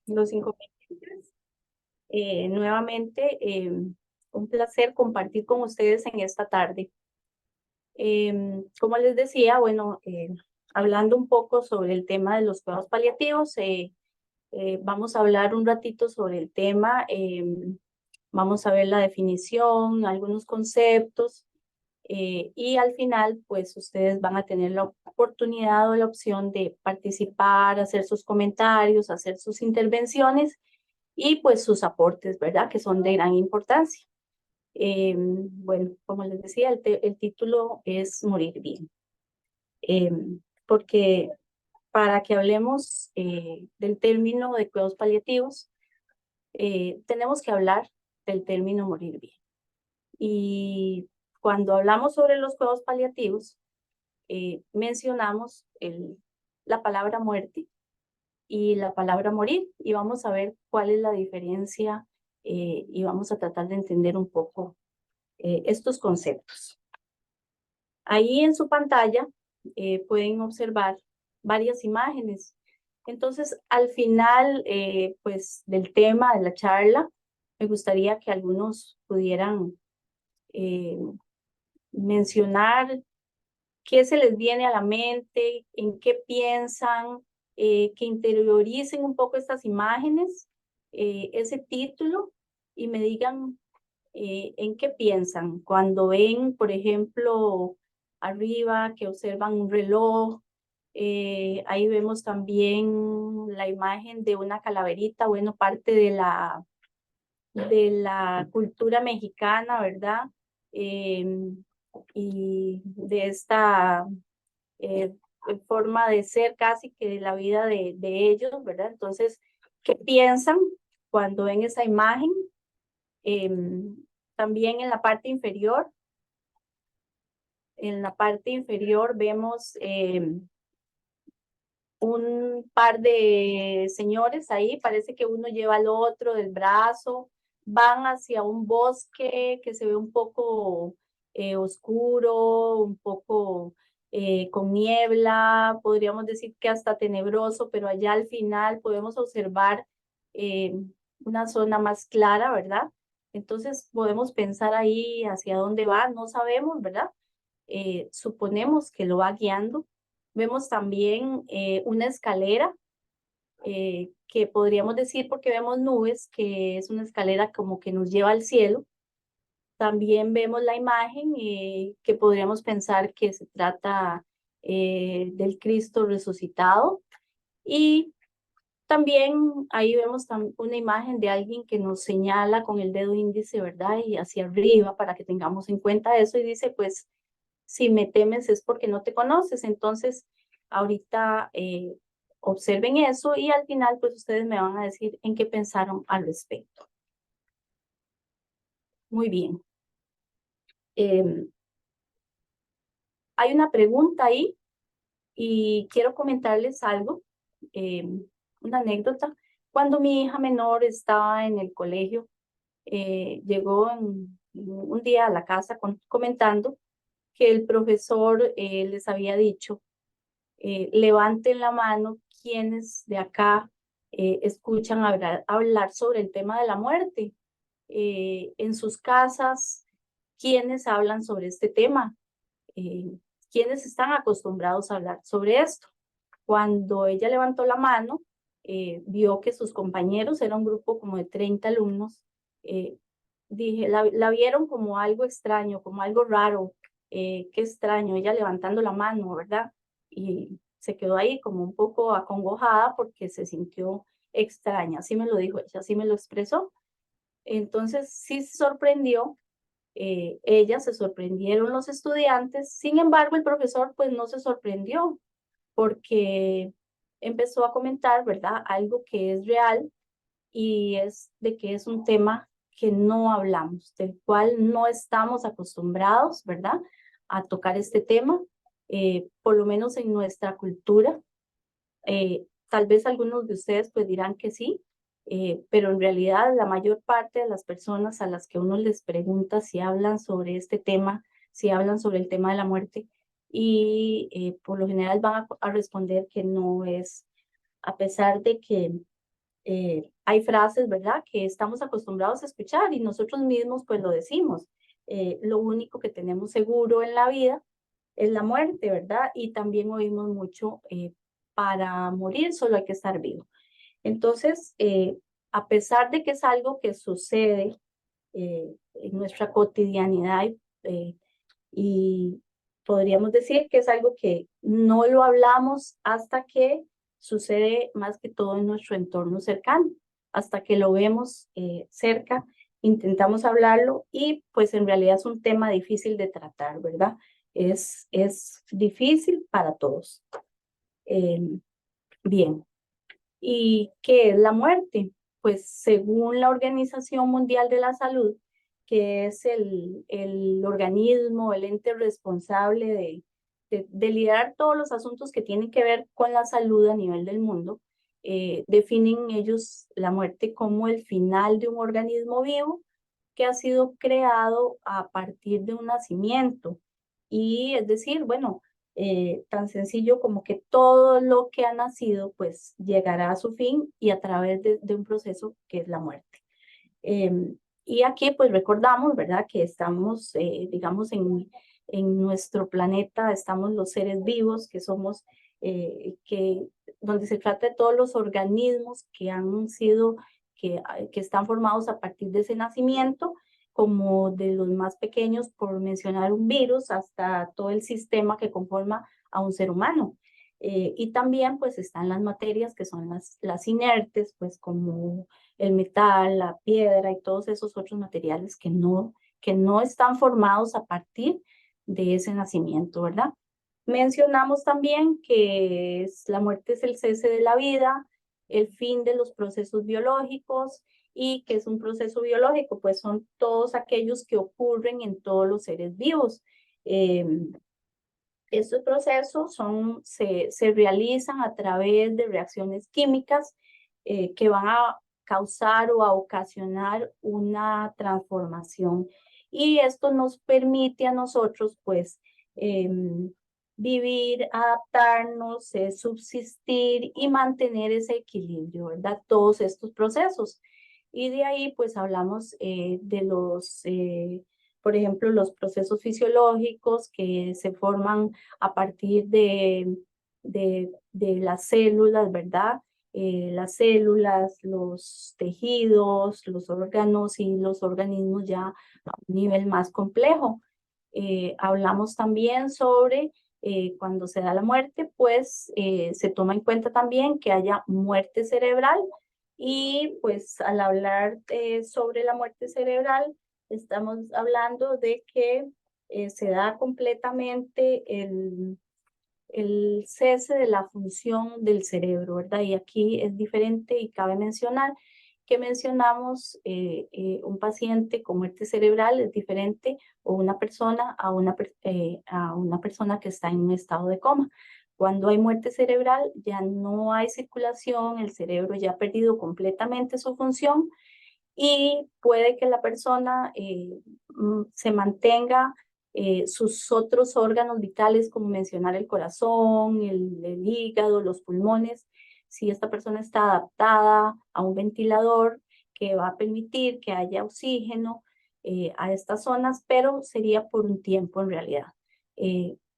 los inconvenientes. Nuevamente, un placer compartir con ustedes en esta tarde. Como les decía, bueno, hablando un poco sobre el tema de los cuidados paliativos, vamos a hablar un ratito sobre el tema, vamos a ver la definición, algunos conceptos, y al final, pues ustedes van a tener la oportunidad o la opción de participar, hacer sus comentarios, hacer sus intervenciones y pues sus aportes, ¿verdad? Que son de gran importancia. Bueno, como les decía, el título es Morir bien, eh, porque para que hablemos del término de cuidados paliativos, tenemos que hablar del término morir bien. Y cuando hablamos sobre los cuidados paliativos, mencionamos la palabra muerte y la palabra morir, y vamos a ver cuál es la diferencia, y vamos a tratar de entender un poco estos conceptos. Ahí en su pantalla pueden observar varias imágenes. Entonces, al final pues, del tema de la charla, me gustaría que algunos pudieran eh, mencionar qué se les viene a la mente, en qué piensan, que interioricen un poco estas imágenes, ese título, y me digan en qué piensan cuando ven, por ejemplo, arriba que observan un reloj. Ahí vemos también la imagen de una calaverita, bueno, parte de la cultura mexicana, ¿verdad? Y de esta eh, forma de ser casi que de la vida de ellos, ¿verdad? Entonces, ¿qué piensan cuando ven esa imagen? También en la parte inferior vemos un par de señores ahí, parece que uno lleva al otro del brazo, van hacia un bosque que se ve un poco oscuro, un poco con niebla, podríamos decir que hasta tenebroso, pero allá al final podemos observar eh, una zona más clara, ¿verdad? Entonces podemos pensar ahí hacia dónde va, no sabemos, ¿verdad? Suponemos que lo va guiando. Vemos también una escalera que podríamos decir, porque vemos nubes, que es una escalera como que nos lleva al cielo. También vemos la imagen que podríamos pensar que se trata del Cristo resucitado. Y también ahí vemos una imagen de alguien que nos señala con el dedo índice, ¿verdad? Y hacia arriba para que tengamos en cuenta eso y dice, pues, si me temes es porque no te conoces. Entonces, ahorita observen eso y al final, pues ustedes me van a decir en qué pensaron al respecto. Muy bien. Hay una pregunta ahí y quiero comentarles algo, eh, una anécdota. Cuando mi hija menor estaba en el colegio, llegó un día a la casa comentando que el profesor les había dicho levanten la mano quienes de acá escuchan hablar sobre el tema de la muerte. En sus casas, quienes hablan sobre este tema, quienes están acostumbrados a hablar sobre esto. Cuando ella levantó la mano, vio que sus compañeros, era un grupo como de 30 alumnos, eh, la vieron como algo extraño, como algo raro, qué extraño, ella levantando la mano, ¿verdad? Y se quedó ahí como un poco acongojada porque se sintió extraña, así me lo dijo ella, así me lo expresó. Entonces sí se sorprendió, ella se sorprendieron los estudiantes, sin embargo el profesor pues no se sorprendió porque empezó a comentar, ¿verdad? Algo que es real y es de que es un tema que no hablamos, del cual no estamos acostumbrados, ¿verdad? A tocar este tema, por lo menos en nuestra cultura. Tal vez algunos de ustedes pues dirán que sí, pero en realidad la mayor parte de las personas a las que uno les pregunta si hablan sobre este tema, si hablan sobre el tema de la muerte, y por lo general van a responder que no es, a pesar de que Hay frases, ¿verdad?, que estamos acostumbrados a escuchar y nosotros mismos pues lo decimos. Lo único que tenemos seguro en la vida es la muerte, ¿verdad? Y también oímos mucho, para morir solo hay que estar vivo. Entonces, a pesar de que es algo que sucede en nuestra cotidianidad y podríamos decir que es algo que no lo hablamos hasta que sucede más que todo en nuestro entorno cercano, hasta que lo vemos cerca, intentamos hablarlo y pues en realidad es un tema difícil de tratar, ¿verdad? Es difícil para todos. Eh, Bien, ¿y qué es la muerte? Pues según la Organización Mundial de la Salud, que es el organismo, el ente responsable de liderar todos los asuntos que tienen que ver con la salud a nivel del mundo, definen ellos la muerte como el final de un organismo vivo que ha sido creado a partir de un nacimiento. Y es decir, bueno, tan sencillo como que todo lo que ha nacido pues llegará a su fin y a través de un proceso que es la muerte. Y aquí pues recordamos, ¿verdad?, que estamos, digamos, en nuestro planeta, estamos los seres vivos, que somos, donde se trata de todos los organismos que han sido, que están formados a partir de ese nacimiento, como de los más pequeños, por mencionar un virus, hasta todo el sistema que conforma a un ser humano. Y también pues están las materias que son las inertes, pues como el metal, la piedra y todos esos otros materiales que no están formados a partir de ese nacimiento, ¿verdad? Mencionamos también que la muerte es el cese de la vida, el fin de los procesos biológicos y que es un proceso biológico, pues son todos aquellos que ocurren en todos los seres vivos. Estos procesos se realizan a través de reacciones químicas que van a causar o a ocasionar una transformación. Y esto nos permite a nosotros, pues, vivir, adaptarnos, subsistir y mantener ese equilibrio, ¿verdad? Todos estos procesos. Y de ahí, pues, hablamos de por ejemplo, los procesos fisiológicos que se forman a partir de las células, ¿verdad? Las células, los tejidos, los órganos y los organismos ya a un nivel más complejo. Hablamos también sobre cuando se da la muerte, pues se toma en cuenta también que haya muerte cerebral y pues al hablar sobre la muerte cerebral, estamos hablando de que se da completamente el cese de la función del cerebro, ¿verdad? Y aquí es diferente y cabe mencionar que mencionamos un paciente con muerte cerebral es diferente o una persona a una persona que está en un estado de coma. Cuando hay muerte cerebral ya no hay circulación, el cerebro ya ha perdido completamente su función y puede que la persona se mantenga sus otros órganos vitales, como mencionar el corazón, el hígado, los pulmones, si esta persona está adaptada a un ventilador que va a permitir que haya oxígeno a estas zonas, pero sería por un tiempo en realidad.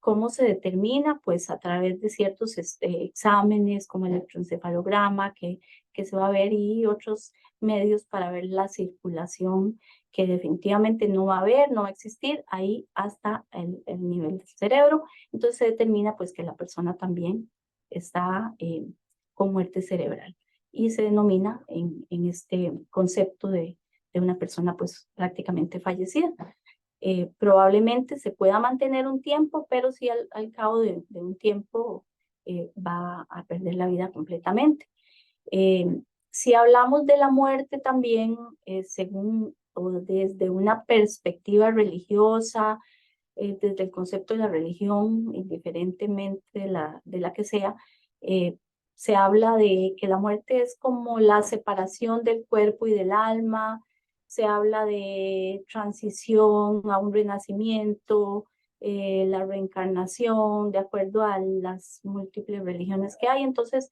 ¿Cómo se determina? Pues a través de ciertos exámenes como el electroencefalograma que se va a ver y otros medios para ver la circulación que definitivamente no va a haber, no va a existir ahí hasta el nivel del cerebro. Entonces se determina pues que la persona también está con muerte cerebral y se denomina en este concepto de una persona pues prácticamente fallecida. Probablemente se pueda mantener un tiempo, pero sí al cabo de un tiempo va a perder la vida completamente. Si hablamos de la muerte también, según o desde una perspectiva religiosa, desde el concepto de la religión, indiferentemente de la que sea, se habla de que la muerte es como la separación del cuerpo y del alma, se habla de transición a un renacimiento, la reencarnación, de acuerdo a las múltiples religiones que hay. Entonces,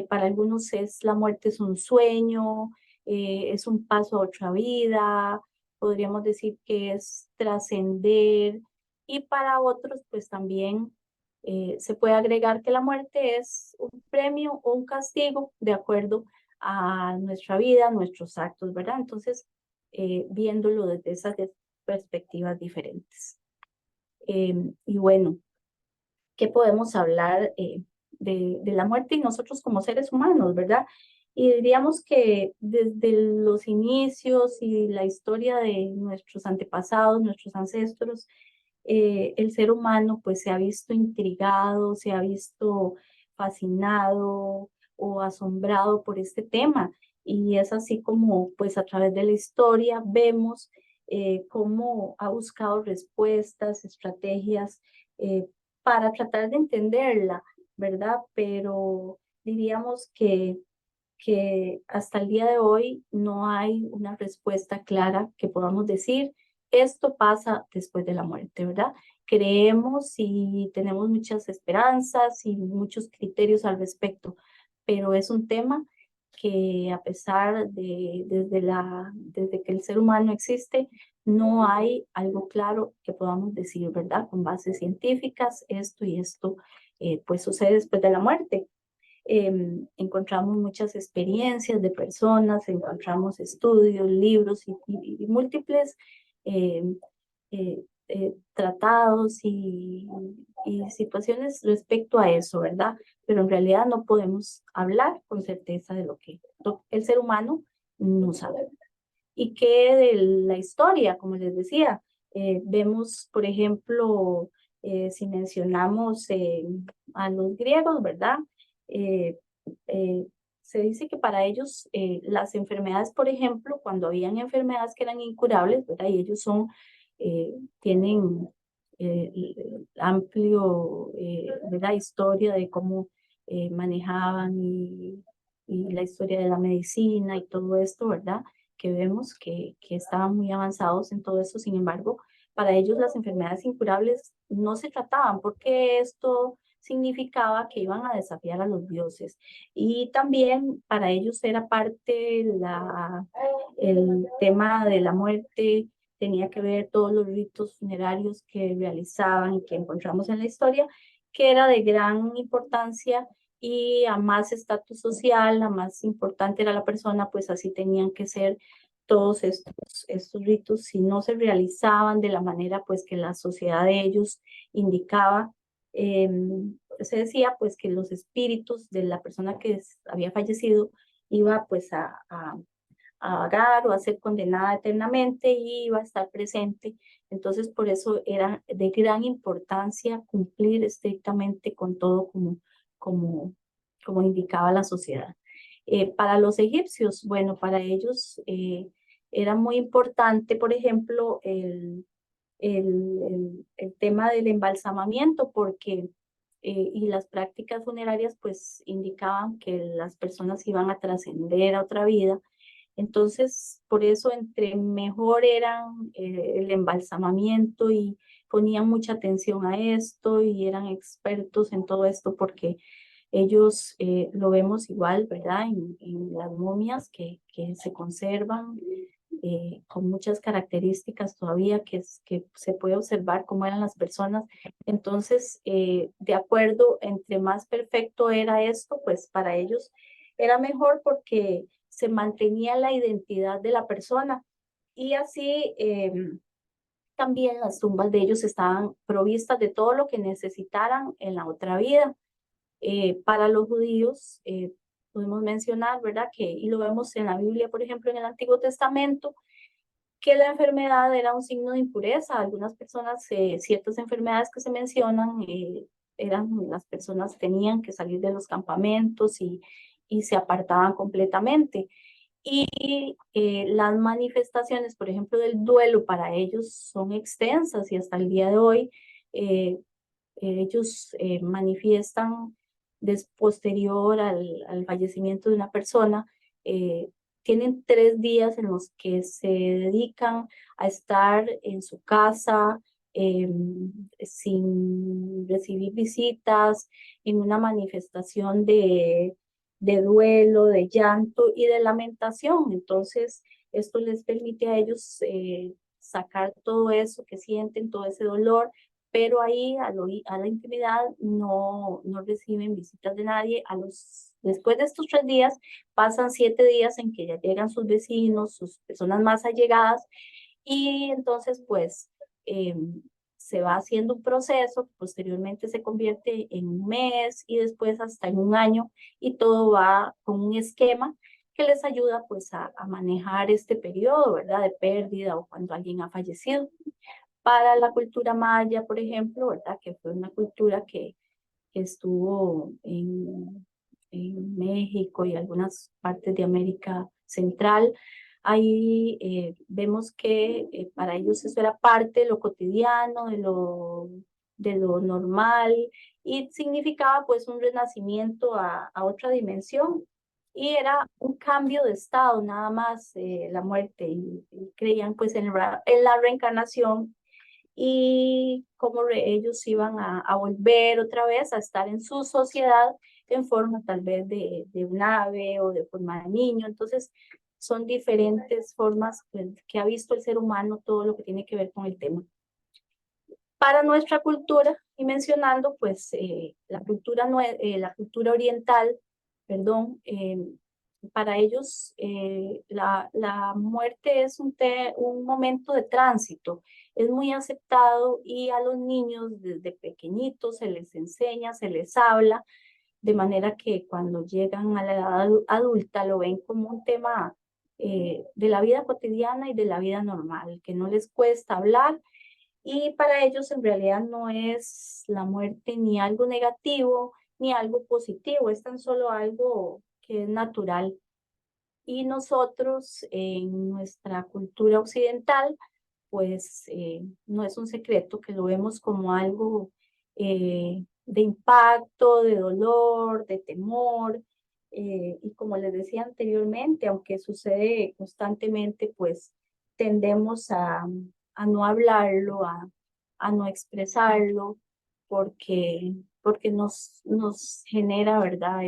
Para algunos la muerte es un sueño, es un paso a otra vida, podríamos decir que es trascender, y para otros pues también se puede agregar que la muerte es un premio o un castigo de acuerdo a nuestra vida, nuestros actos, ¿verdad? Entonces, viéndolo desde esas perspectivas diferentes. Y bueno, ¿qué podemos hablar de la muerte y nosotros como seres humanos, ¿verdad? Y diríamos que desde los inicios y la historia de nuestros antepasados, nuestros ancestros, el ser humano pues se ha visto intrigado, se ha visto fascinado o asombrado por este tema. Y es así como pues a través de la historia vemos cómo ha buscado respuestas, estrategias para tratar de entenderla, ¿verdad? Pero diríamos que hasta el día de hoy no hay una respuesta clara que podamos decir, esto pasa después de la muerte, ¿verdad? Creemos y tenemos muchas esperanzas y muchos criterios al respecto, pero es un tema que a pesar de desde que el ser humano existe, no hay algo claro que podamos decir, ¿verdad? Con bases científicas, esto y esto, pues sucede después de la muerte. Encontramos muchas experiencias de personas, encontramos estudios, libros y múltiples em, tratados y situaciones respecto a eso, ¿verdad? Pero en realidad no podemos hablar con certeza de lo que el ser humano no sabe. Y que de la historia, como les decía, vemos, por ejemplo, si mencionamos a los griegos, ¿verdad? Eh, eh, Se dice que para ellos las enfermedades, por ejemplo, cuando habían enfermedades que eran incurables, ¿verdad? Y ellos tienen amplio, ¿verdad? Historia de cómo manejaban y la historia de la medicina y todo esto, ¿verdad? Que vemos que estaban muy avanzados en todo eso. Sin embargo, para ellos las enfermedades incurables no se trataban porque esto significaba que iban a desafiar a los dioses. Y también para ellos era parte el tema de la muerte, tenía que ver todos los ritos funerarios que realizaban y que encontramos en la historia, que era de gran importancia y a más estatus social, a más importante era la persona, pues así tenían que ser todos estos ritos. Si no se realizaban de la manera pues que la sociedad de ellos indicaba, eh, se decía pues que los espíritus de la persona que había fallecido iba pues a vagar o a ser condenada eternamente y iba a estar presente. Entonces, por eso era de gran importancia cumplir estrictamente con todo como, como indicaba la sociedad. Para los egipcios, bueno, para ellos era muy importante, por ejemplo, el tema del embalsamamiento, porque y las prácticas funerarias pues indicaban que las personas iban a trascender a otra vida. Entonces, por eso entre mejor eran el embalsamamiento y ponían mucha atención a esto y eran expertos en todo esto porque ellos lo vemos igual, ¿verdad? En las momias que se conservan con muchas características todavía que se puede observar cómo eran las personas. Entonces, de acuerdo, entre más perfecto era esto, pues para ellos era mejor porque se mantenía la identidad de la persona y así también las tumbas de ellos estaban provistas de todo lo que necesitaran en la otra vida. Para los judíos, podemos mencionar, ¿verdad? Y lo vemos en la Biblia, por ejemplo, en el Antiguo Testamento, que la enfermedad era un signo de impureza. Algunas personas, ciertas enfermedades que se mencionan, las personas tenían que salir de los campamentos y se apartaban completamente. Y las manifestaciones, por ejemplo, del duelo para ellos son extensas y hasta el día de hoy eh, ellos manifiestan posterior al fallecimiento de una persona, eh, tienen 3 días en los que se dedican a estar en su casa sin recibir visitas, en una manifestación de duelo, de llanto y de lamentación. Entonces, esto les permite a ellos sacar todo eso que sienten, todo ese dolor, pero ahí a la intimidad no reciben visitas de nadie. Después de estos 3 días, pasan 7 días en que ya llegan sus vecinos, sus personas más allegadas, y entonces pues eh, se va haciendo un proceso, posteriormente se convierte en un mes y después hasta en un año, y todo va con un esquema que les ayuda pues a manejar este periodo, ¿verdad? De pérdida o cuando alguien ha fallecido. Para la cultura maya, por ejemplo, ¿verdad? Que fue una cultura que estuvo en México y algunas partes de América Central. Ahí vemos que para ellos eso era parte de lo cotidiano, de lo normal, y significaba pues un renacimiento a otra dimensión. Y era un cambio de estado, nada más la muerte, y creían pues en la reencarnación, y cómo ellos iban a volver otra vez a estar en su sociedad en forma tal vez de un ave o de forma de niño. Entonces, son diferentes formas que ha visto el ser humano todo lo que tiene que ver con el tema. Para nuestra cultura, y mencionando pues la cultura oriental, perdón, para ellos la muerte es un momento de tránsito, es muy aceptado, y a los niños desde pequeñitos se les enseña, se les habla, de manera que cuando llegan a la edad adulta lo ven como un tema de la vida cotidiana y de la vida normal, que no les cuesta hablar, y para ellos en realidad no es la muerte ni algo negativo ni algo positivo, es tan solo algo que es natural. Y nosotros en nuestra cultura occidental, pues no es un secreto que lo vemos como algo de impacto, de dolor, de temor. Y como les decía anteriormente, aunque sucede constantemente, pues tendemos a no hablarlo, a no expresarlo, porque nos genera, ¿verdad?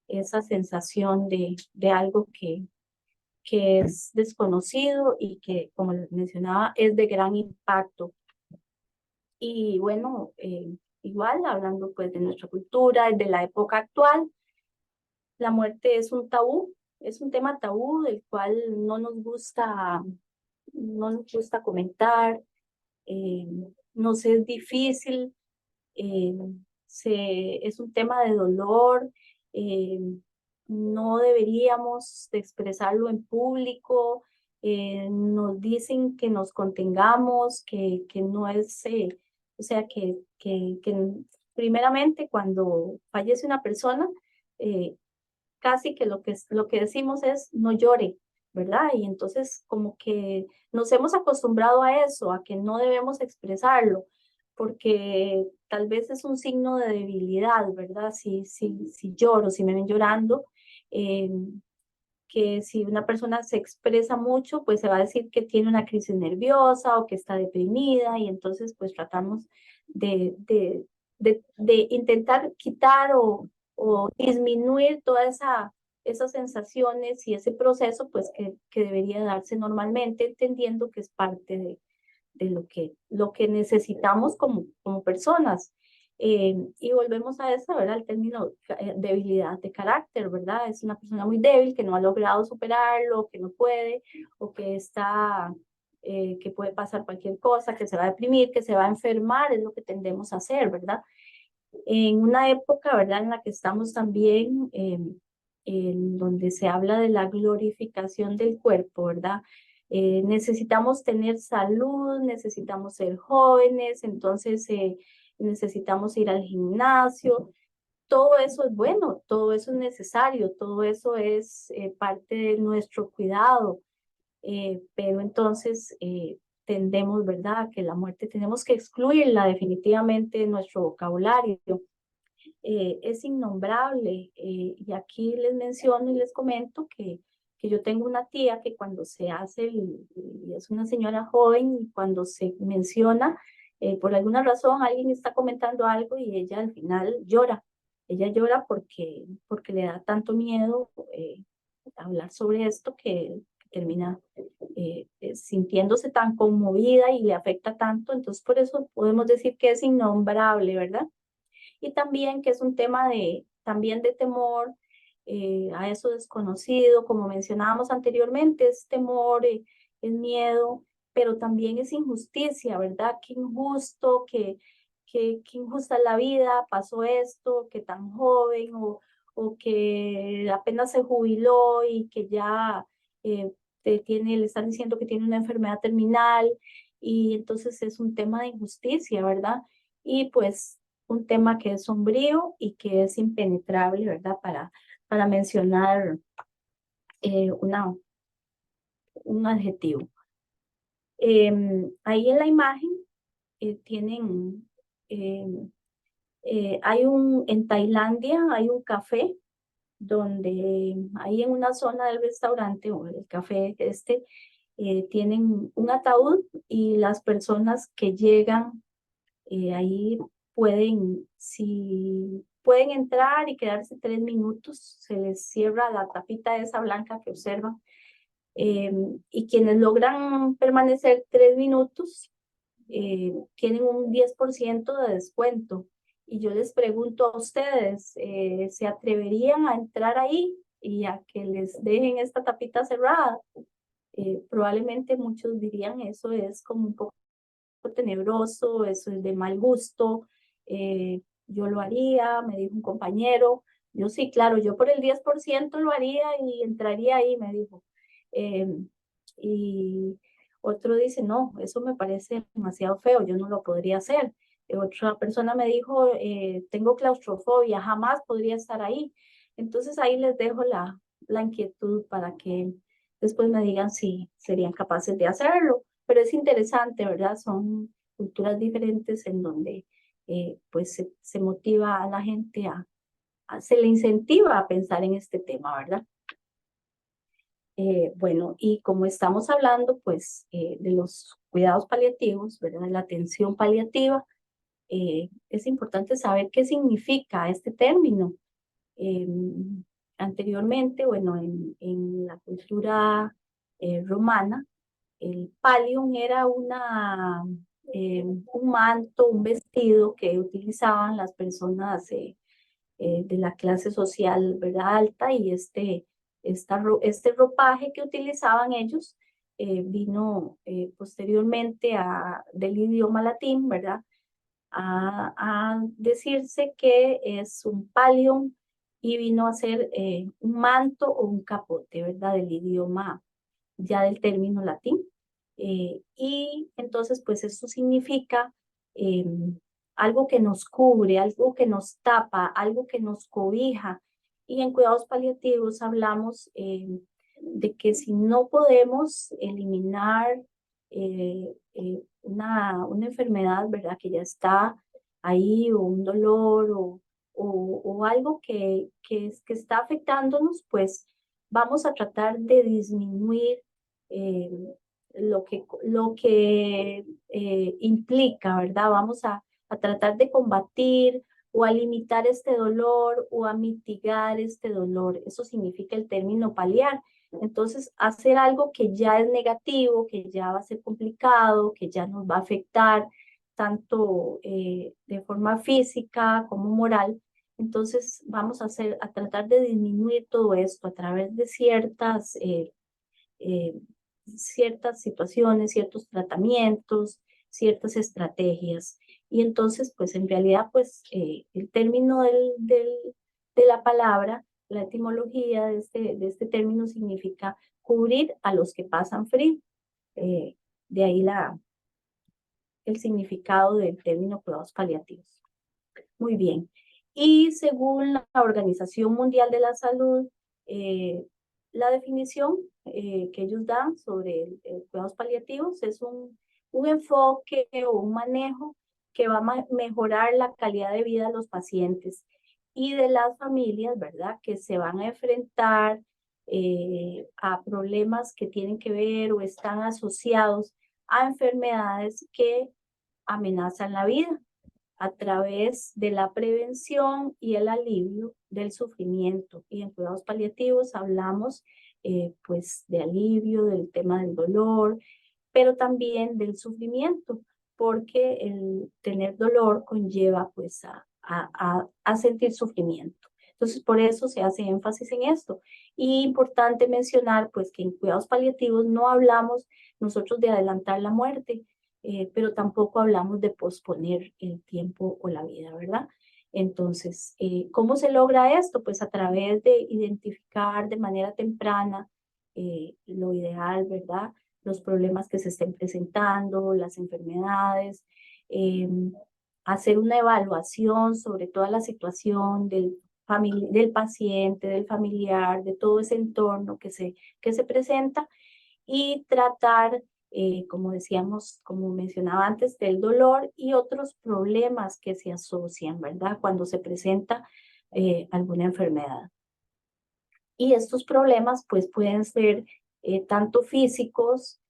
Esa sensación de algo que es desconocido y que, como les mencionaba, es de gran impacto. Y bueno, igual hablando pues de nuestra cultura, de la época actual, la muerte es un tabú, es un tema tabú del cual no nos gusta comentar, eh, nos es difícil, eh, es un tema de dolor, eh, no deberíamos de expresarlo en público, nos dicen que nos contengamos, que no es, o sea, que primeramente cuando fallece una persona, eh, casi que lo que decimos es no llore, ¿verdad? Y entonces como que nos hemos acostumbrado a eso, a que no debemos expresarlo, porque tal vez es un signo de debilidad, ¿verdad? Si lloro, si me ven llorando, eh, que si una persona se expresa mucho, pues se va a decir que tiene una crisis nerviosa o que está deprimida, y entonces pues tratamos de, de, de intentar quitar o disminuir todas esas sensaciones y ese proceso pues que debería darse normalmente, entendiendo que es parte de lo que necesitamos como personas. Y volvemos a eso, ¿verdad? El término debilidad de carácter, ¿verdad? Es una persona muy débil que no ha logrado superarlo, que no puede, o que está, que puede pasar cualquier cosa, que se va a deprimir, que se va a enfermar, es lo que tendemos a hacer, ¿verdad? En una época, ¿verdad? En la que estamos también, en donde se habla de la glorificación del cuerpo, ¿verdad? Necesitamos tener salud, necesitamos ser jóvenes, entonces necesitamos ir al gimnasio. Todo eso es bueno, todo eso es necesario, todo eso es parte de nuestro cuidado, pero entonces tendemos, ¿verdad?, que la muerte tenemos que excluirla definitivamente de nuestro vocabulario. Es innombrable, y aquí les menciono y les comento que yo tengo una tía que cuando se hace, y es una señora joven, y cuando se menciona, por alguna razón alguien está comentando algo y ella al final llora. ella llora porque le da tanto miedo hablar sobre esto que termina sintiéndose tan conmovida y le afecta tanto. Entonces, por eso podemos decir que es innombrable, ¿verdad? Y también que es un tema también de temor a eso desconocido, como mencionábamos anteriormente, es temor, es miedo, pero también es injusticia, ¿verdad? Qué injusto, qué injusta es la vida, pasó esto, que tan joven o que apenas se jubiló y que ya le están diciendo que tiene una enfermedad terminal y entonces es un tema de injusticia, ¿verdad? Y pues un tema que es sombrío y que es impenetrable, ¿verdad? Para mencionar eh, una, un adjetivo. Ahí en la imagen tienen, em, en Tailandia hay un café donde ahí en una zona del restaurante o del café tienen un ataúd y las personas que llegan ahí si pueden entrar y quedarse 3 minutos, se les cierra la tapita esa blanca que observan. Y quienes logran permanecer 3 minutos tienen un 10% de descuento. Y yo les pregunto a ustedes, ¿se atreverían a entrar ahí y a que les dejen esta tapita cerrada? Probablemente muchos dirían eso es como un poco tenebroso, eso es de mal gusto, yo lo haría, me dijo un compañero, yo sí, claro, yo por el 10% lo haría y entraría ahí, me dijo. Eh, y otro dice, no, eso me parece demasiado feo, yo no lo podría hacer. Otra persona me dijo, tengo claustrofobia, jamás podría estar ahí. Entonces ahí les dejo la inquietud para que después me digan si serían capaces de hacerlo, pero es interesante, ¿verdad? Son culturas diferentes en donde pues se motiva a la gente se le incentiva a pensar en este tema, ¿verdad? Bueno, y como estamos hablando pues de los cuidados paliativos, ¿verdad? De la atención paliativa, es importante saber qué significa este término. Eh, Anteriormente, bueno, en la cultura romana, el pallium era un manto, un vestido que utilizaban las personas de la clase social, ¿verdad? Alta y este ropaje que utilizaban ellos vino posteriormente del idioma latín, ¿verdad? A decirse que es un pallium y vino a ser un manto o un capote, ¿verdad? Del idioma ya del término latín. Y entonces, pues esto significa eh, algo que nos cubre, algo que nos tapa, algo que nos cobija. Y en cuidados paliativos hablamos de que si no podemos eliminar una enfermedad, ¿verdad? Que ya está ahí, o un dolor, o algo que está afectándonos, pues vamos a tratar de disminuir eh, lo que implica, ¿verdad? Vamos a tratar de combatir o a limitar este dolor o a mitigar este dolor. Eso significa el término paliar. Entonces, hacer algo que ya es negativo, que ya va a ser complicado, que ya nos va a afectar tanto de forma física como moral. Entonces, vamos a tratar de disminuir todo esto a través de eh, ciertas situaciones, ciertos tratamientos, ciertas estrategias. Y entonces, pues en realidad, pues el término de la palabra, la etimología de este término significa cubrir a los que pasan frío. De ahí el significado del término cuidados paliativos. Muy bien. Y según la Organización Mundial de la Salud, eh, la definición que ellos dan sobre el cuidados paliativos es un enfoque o un manejo que va a mejorar la calidad de vida de los pacientes y de las familias, ¿verdad? Que se van a enfrentar a problemas que tienen que ver o están asociados a enfermedades que amenazan la vida. a través de la prevención y el alivio del sufrimiento. Y en cuidados paliativos hablamos pues de alivio, del tema del dolor, pero también del sufrimiento, porque el tener dolor conlleva pues a sentir sufrimiento. Entonces, por eso se hace énfasis en esto. Y importante mencionar pues que en cuidados paliativos no hablamos nosotros de adelantar la muerte, pero tampoco hablamos de posponer el tiempo o la vida, ¿verdad? Entonces, ¿cómo se logra esto? Pues a través de identificar de manera temprana lo ideal, ¿verdad? Los problemas que se estén presentando, las enfermedades, eh, hacer una evaluación sobre toda la situación del paciente, del familiar, de todo ese entorno que se presenta y tratar, como decíamos, como mencionaba antes, del dolor y otros problemas que se asocian, ¿verdad? Cuando se presenta alguna enfermedad. Y estos problemas pues pueden ser tanto físicos,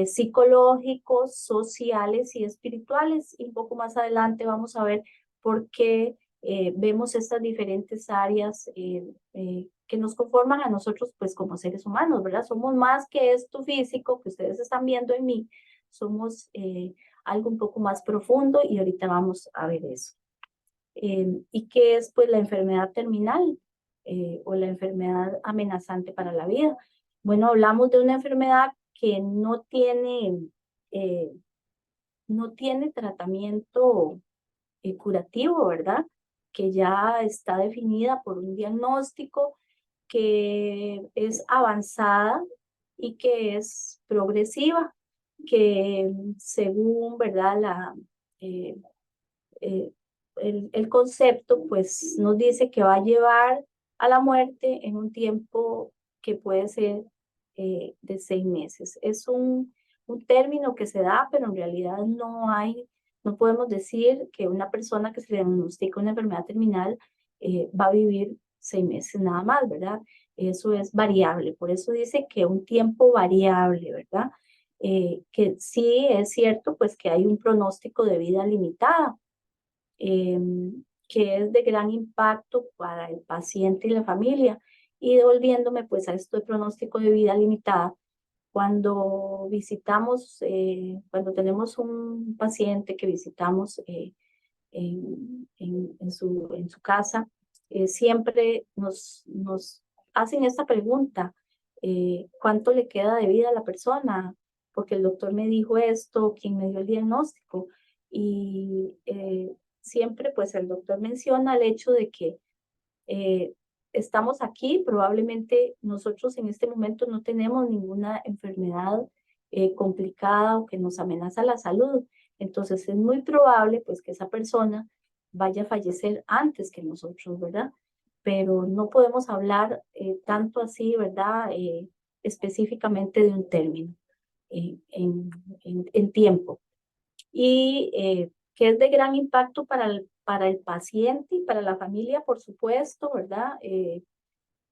psicológicos, sociales y espirituales. Y un poco más adelante vamos a ver por qué vemos estas diferentes áreas que nos conforman a nosotros pues como seres humanos, ¿verdad? Somos más que esto físico que ustedes están viendo en mí, somos algo un poco más profundo y ahorita vamos a ver eso. ¿Y qué es pues la enfermedad terminal o la enfermedad amenazante para la vida? Bueno, hablamos de una enfermedad que eh, no tiene tratamiento curativo, ¿verdad? Que ya está definida por un diagnóstico, que es avanzada y que es progresiva, que según, ¿verdad? Eh, eh, el concepto pues nos dice que va a llevar a la muerte en un tiempo que puede ser de 6 meses. Es un término que se da, pero en realidad no podemos decir que una persona que se le diagnostica una enfermedad terminal va a vivir 6 meses nada más, ¿verdad? Eso es variable, por eso dice que un tiempo variable, ¿verdad? Que sí es cierto, pues que hay un pronóstico de vida limitada, eh, que es de gran impacto para el paciente y la familia. Y devolviéndome pues a esto de pronóstico de vida limitada, cuando visitamos, cuando tenemos un paciente que visitamos en su casa, siempre nos hacen esta pregunta, ¿cuánto le queda de vida a la persona? Porque el doctor me dijo esto, ¿quién me dio el diagnóstico? Y siempre pues el doctor menciona el hecho de que eh, estamos aquí, probablemente nosotros en este momento no tenemos ninguna enfermedad complicada o que nos amenaza la salud. Entonces es muy probable pues que esa persona vaya a fallecer antes que nosotros, ¿verdad? Pero no podemos hablar tanto así, ¿verdad? Específicamente de un término en tiempo. Y que es de gran impacto para el paciente y para la familia, por supuesto, ¿verdad?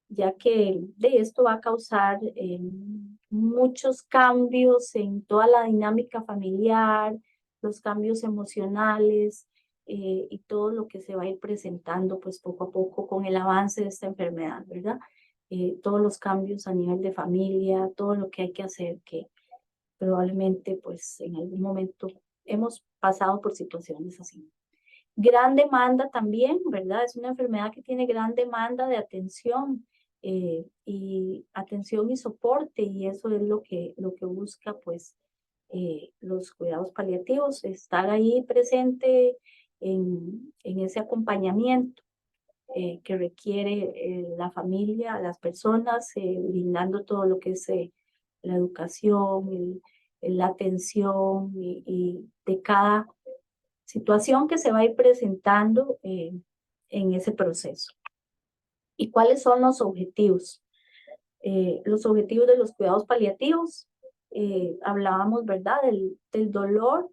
Ya que de esto va a causar muchos cambios en toda la dinámica familiar, los cambios emocionales y todo lo que se va a ir presentando pues poco a poco con el avance de esta enfermedad, ¿verdad? Todos los cambios a nivel de familia, todo lo que hay que hacer que probablemente pues en algún momento hemos pasado por situaciones así. Gran demanda también, ¿verdad? Es una enfermedad que tiene gran demanda de atención y atención y soporte, y eso es lo que busca pues los cuidados paliativos, estar ahí presente en ese acompañamiento que requiere la familia, las personas, brindando todo lo que es la educación, la atención y de cada situación que se va a ir presentando en ese proceso. ¿Y cuáles son los objetivos? Los objetivos de los cuidados paliativos, hablábamos, ¿verdad?, del dolor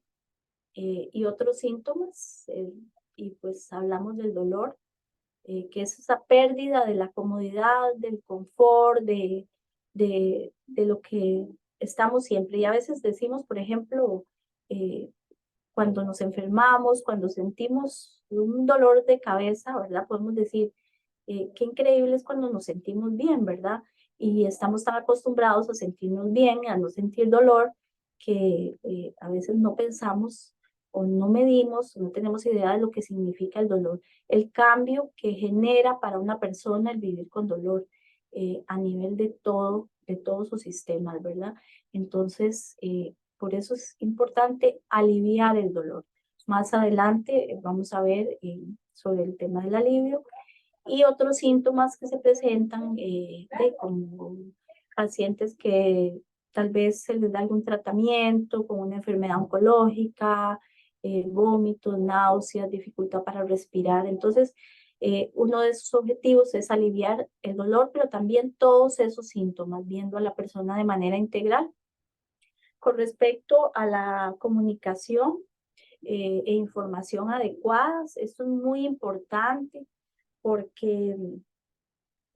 y otros síntomas, y pues hablamos del dolor, que es esa pérdida de la comodidad, del confort, de lo que estamos siempre. Y a veces decimos, por ejemplo, cuando nos enfermamos, cuando sentimos un dolor de cabeza, ¿verdad? Podemos decir, qué increíble es cuando nos sentimos bien, ¿verdad? Y estamos tan acostumbrados a sentirnos bien, a no sentir dolor, que a veces no pensamos o no medimos, no tenemos idea de lo que significa el dolor, el cambio que genera para una persona el vivir con dolor a nivel de todos sus sistemas, ¿verdad? Entonces, por eso es importante aliviar el dolor. Más adelante vamos a ver sobre el tema del alivio y otros síntomas que se presentan como pacientes que tal vez se les da algún tratamiento con una enfermedad oncológica, vómitos, náuseas, dificultad para respirar. Entonces, uno de sus objetivos es aliviar el dolor, pero también todos esos síntomas, viendo a la persona de manera integral. Con respecto a la comunicación e información adecuadas, esto es muy importante porque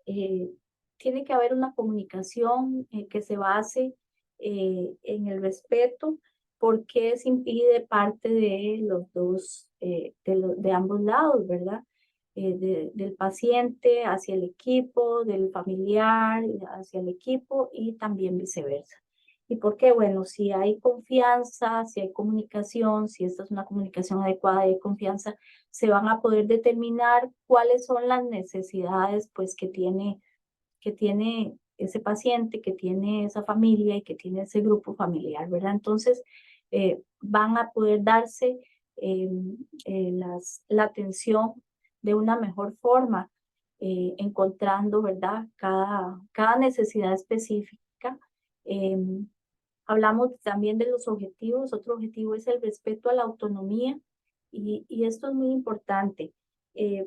eh, tiene que haber una comunicación que se base en el respeto, porque se impide parte de los dos, de ambos lados, ¿verdad? Del paciente hacia el equipo, del familiar hacia el equipo y también viceversa. ¿Y por qué? Bueno, si hay confianza, si hay comunicación, si esta es una comunicación adecuada y hay confianza, se van a poder determinar cuáles son las necesidades pues que tiene ese paciente, que tiene esa familia y que tiene ese grupo familiar, ¿verdad? Entonces, van a poder darse la atención de una mejor forma, encontrando, ¿verdad? Cada necesidad específica. Eh, Hablamos también de los objetivos. Otro objetivo es el respeto a la autonomía y esto es muy importante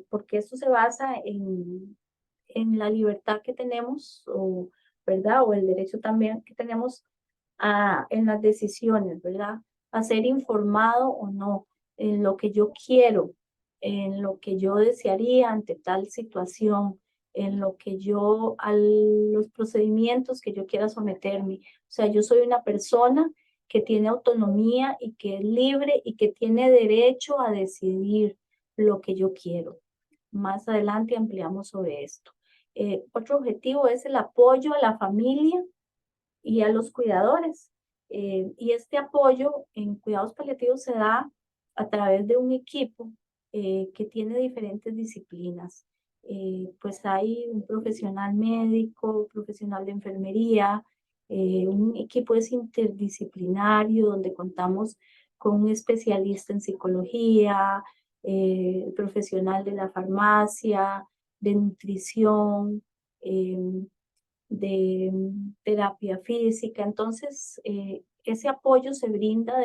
porque esto se basa en la libertad que tenemos, o, ¿verdad? O el derecho también que tenemos en las decisiones, ¿verdad? A ser informado o no, en lo que yo quiero, en lo que yo desearía ante tal situación, en lo que yo, a los procedimientos que yo quiera someterme. O sea, yo soy una persona que tiene autonomía y que es libre y que tiene derecho a decidir lo que yo quiero. Más adelante ampliamos sobre esto. Otro objetivo es el apoyo a la familia y a los cuidadores. Y este apoyo en cuidados paliativos se da a través de un equipo que tiene diferentes disciplinas. Pues hay un profesional médico, profesional de enfermería, un equipo es interdisciplinario donde contamos con un especialista en psicología, profesional de la farmacia, de nutrición, de terapia física. Entonces, ese apoyo se brinda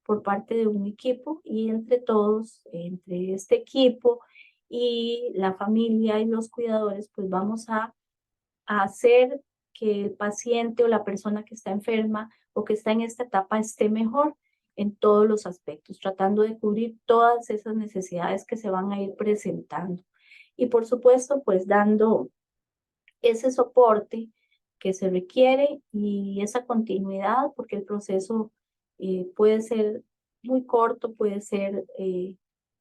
por parte de un equipo y entre todos, entre este equipo y la familia y los cuidadores, pues vamos a hacer que el paciente o la persona que está enferma o que está en esta etapa esté mejor en todos los aspectos, tratando de cubrir todas esas necesidades que se van a ir presentando. Y por supuesto, pues dando ese soporte que se requiere y esa continuidad, porque el proceso puede ser muy corto, puede ser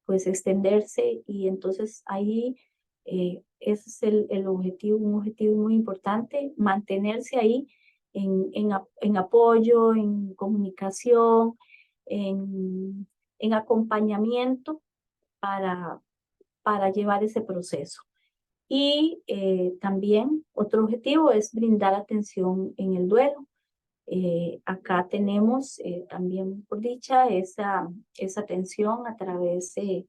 pues extenderse y entonces ahí ese es el objetivo, un objetivo muy importante, mantenerse ahí en apoyo, en comunicación, en acompañamiento para, para llevar ese proceso. Y también otro objetivo es brindar atención en el duelo. Acá tenemos también, por dicha, esa atención a través de,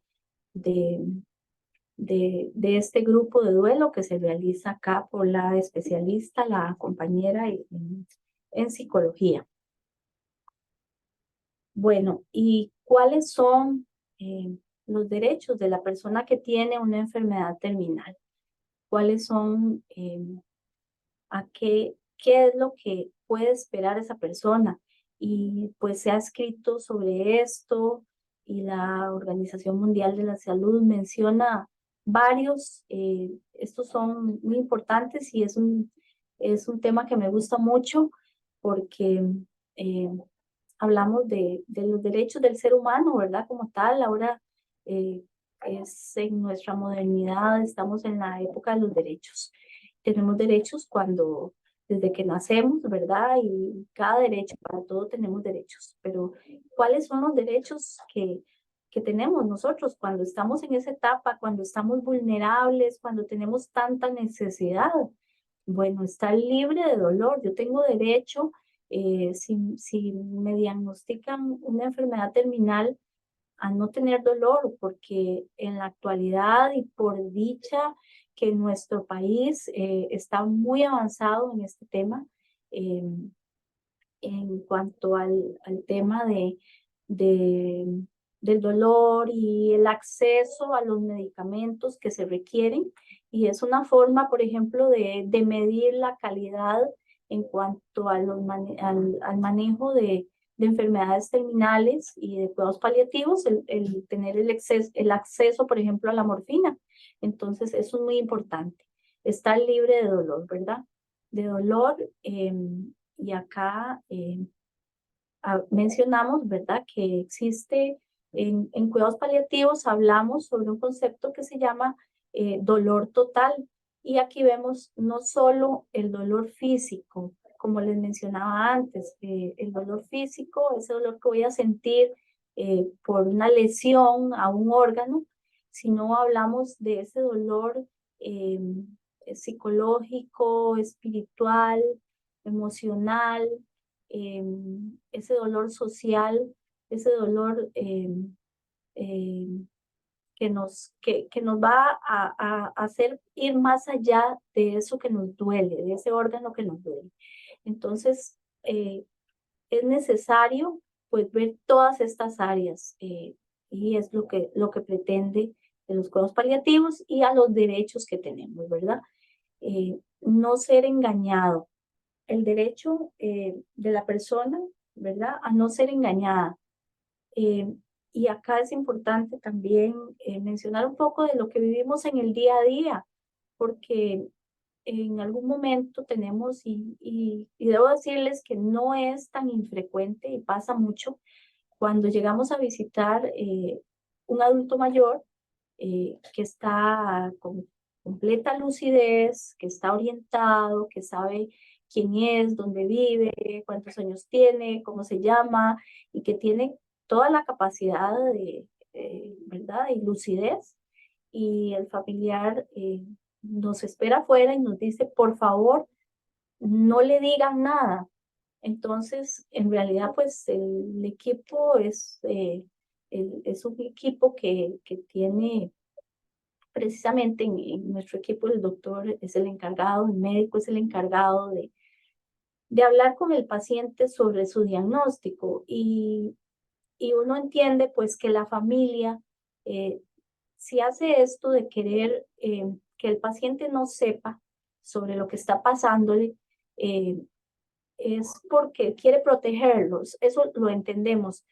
de este grupo de duelo que se realiza acá por la especialista, la compañera en psicología. Bueno, ¿y cuáles son los derechos de la persona que tiene una enfermedad terminal? ¿Cuáles son a qué es lo que puede esperar esa persona? Y pues se ha escrito sobre esto y la Organización Mundial de la Salud menciona varios, estos son muy importantes y es un tema que me gusta mucho porque eh, hablamos de los derechos del ser humano, ¿verdad? Como tal, ahora es en nuestra modernidad, estamos en la época de los derechos. Tenemos derechos desde que nacemos, ¿verdad? Y cada derecho, para todo tenemos derechos, pero ¿cuáles son los derechos que tenemos nosotros cuando estamos en esa etapa, cuando estamos vulnerables, cuando tenemos tanta necesidad? Bueno, estar libre de dolor. Yo tengo derecho, si me diagnostican una enfermedad terminal, a no tener dolor, porque en la actualidad y por dicha que nuestro país está muy avanzado en este tema, eh, en cuanto al tema de, del dolor y el acceso a los medicamentos que se requieren. Y es una forma, por ejemplo, de medir la calidad en cuanto a al manejo de enfermedades terminales y de cuidados paliativos, el tener el acceso, por ejemplo, a la morfina. Entonces, eso es muy importante, estar libre de dolor, ¿verdad? De dolor. Y acá mencionamos, ¿verdad?, que existe en cuidados paliativos, hablamos sobre un concepto que se llama dolor total. Y aquí vemos no solo el dolor físico, como les mencionaba antes, el dolor físico, ese dolor que voy a sentir por una lesión a un órgano, sino hablamos de ese dolor eh, psicológico, espiritual, emocional, ese dolor social, ese dolor eh, que nos va a hacer ir más allá de eso que nos duele, de ese órgano que nos duele. Entonces, es necesario pues ver todas estas áreas y es lo que pretende de los cuidados paliativos y a los derechos que tenemos, ¿verdad? No ser engañado, el derecho de la persona, ¿verdad?, a no ser engañada. Eh, y acá es importante también mencionar un poco de lo que vivimos en el día a día, porque en algún momento tenemos, y debo decirles que no es tan infrecuente y pasa mucho, cuando llegamos a visitar un adulto mayor que está con completa lucidez, que está orientado, que sabe quién es, dónde vive, cuántos años tiene, cómo se llama, y que tiene toda la capacidad ¿verdad?, y lucidez. Y el familiar nos espera afuera y nos dice, por favor, no le digan nada. Entonces, en realidad, pues el equipo es un equipo que tiene precisamente en nuestro equipo, el doctor es el encargado, el médico es el encargado de hablar con el paciente sobre su diagnóstico y uno entiende pues que la familia, si hace esto de querer que el paciente no sepa sobre lo que está pasándole, eh, es porque quiere protegerlos, eso lo entendemos,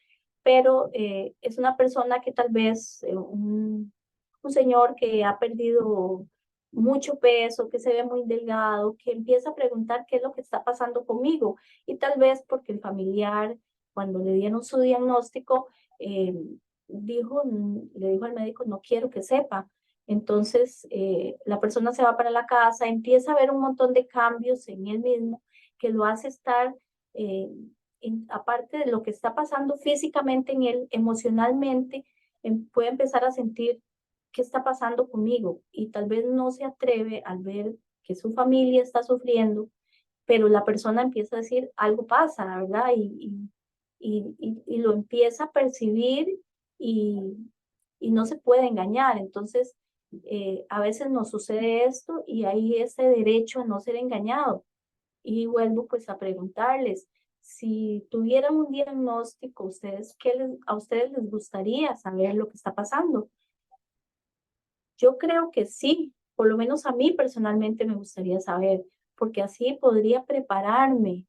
pero es una persona que tal vez, un señor que ha perdido mucho peso, que se ve muy delgado, que empieza a preguntar qué es lo que está pasando conmigo y tal vez porque el familiar, cuando le dieron su diagnóstico, eh, le dijo al médico, no quiero que sepa. Entonces, la persona se va para la casa, empieza a ver un montón de cambios en él mismo que lo hace estar, eh, aparte de lo que está pasando físicamente en él, emocionalmente, puede empezar a sentir qué está pasando conmigo y tal vez no se atreve al ver que su familia está sufriendo, pero la persona empieza a decir, algo pasa, ¿verdad? Y lo empieza a percibir y, y no se puede engañar. Entonces, a veces nos sucede esto y hay ese derecho a no ser engañado. Y vuelvo pues a preguntarles, si tuvieran un diagnóstico, ustedes, a ustedes les gustaría saber lo que está pasando? Yo creo que sí, por lo menos a mí personalmente me gustaría saber, porque así podría prepararme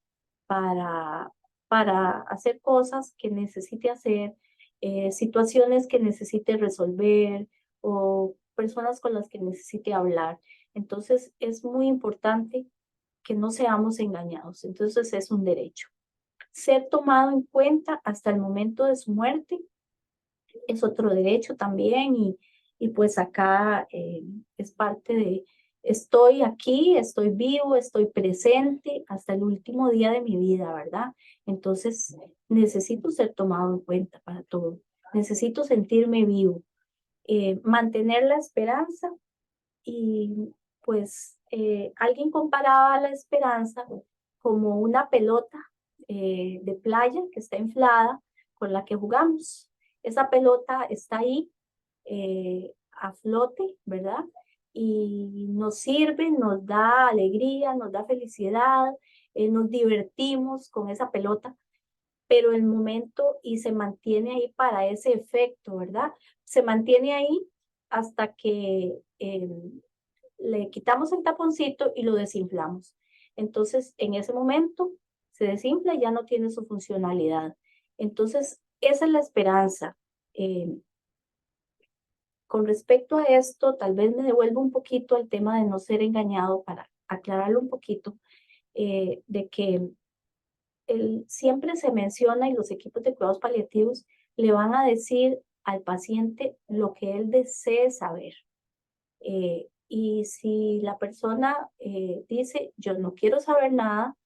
para, para hacer cosas que necesite hacer, situaciones que necesite resolver o personas con las que necesite hablar. Entonces es muy importante que no seamos engañados. Entonces es un derecho. Ser tomado en cuenta hasta el momento de su muerte es otro derecho también y pues acá es parte de, estoy aquí, estoy vivo, estoy presente hasta el último día de mi vida, ¿verdad? Entonces necesito ser tomado en cuenta para todo, necesito sentirme vivo, mantener la esperanza y pues alguien comparaba la esperanza como una pelota de playa que está inflada con la que jugamos. Esa pelota está ahí a flote, ¿verdad? Y nos sirve, nos da alegría, nos da felicidad, nos divertimos con esa pelota, pero el momento y se mantiene ahí para ese efecto, ¿verdad? Se mantiene ahí hasta que le quitamos el taponcito y lo desinflamos. Entonces, en ese momento se desinfla y ya no tiene su funcionalidad. Entonces, esa es la esperanza. Eh, con respecto a esto, tal vez me devuelvo un poquito al tema de no ser engañado para aclararlo un poquito, de que siempre se menciona y los equipos de cuidados paliativos le van a decir al paciente lo que él desee saber. Y si la persona dice, yo no quiero saber nada,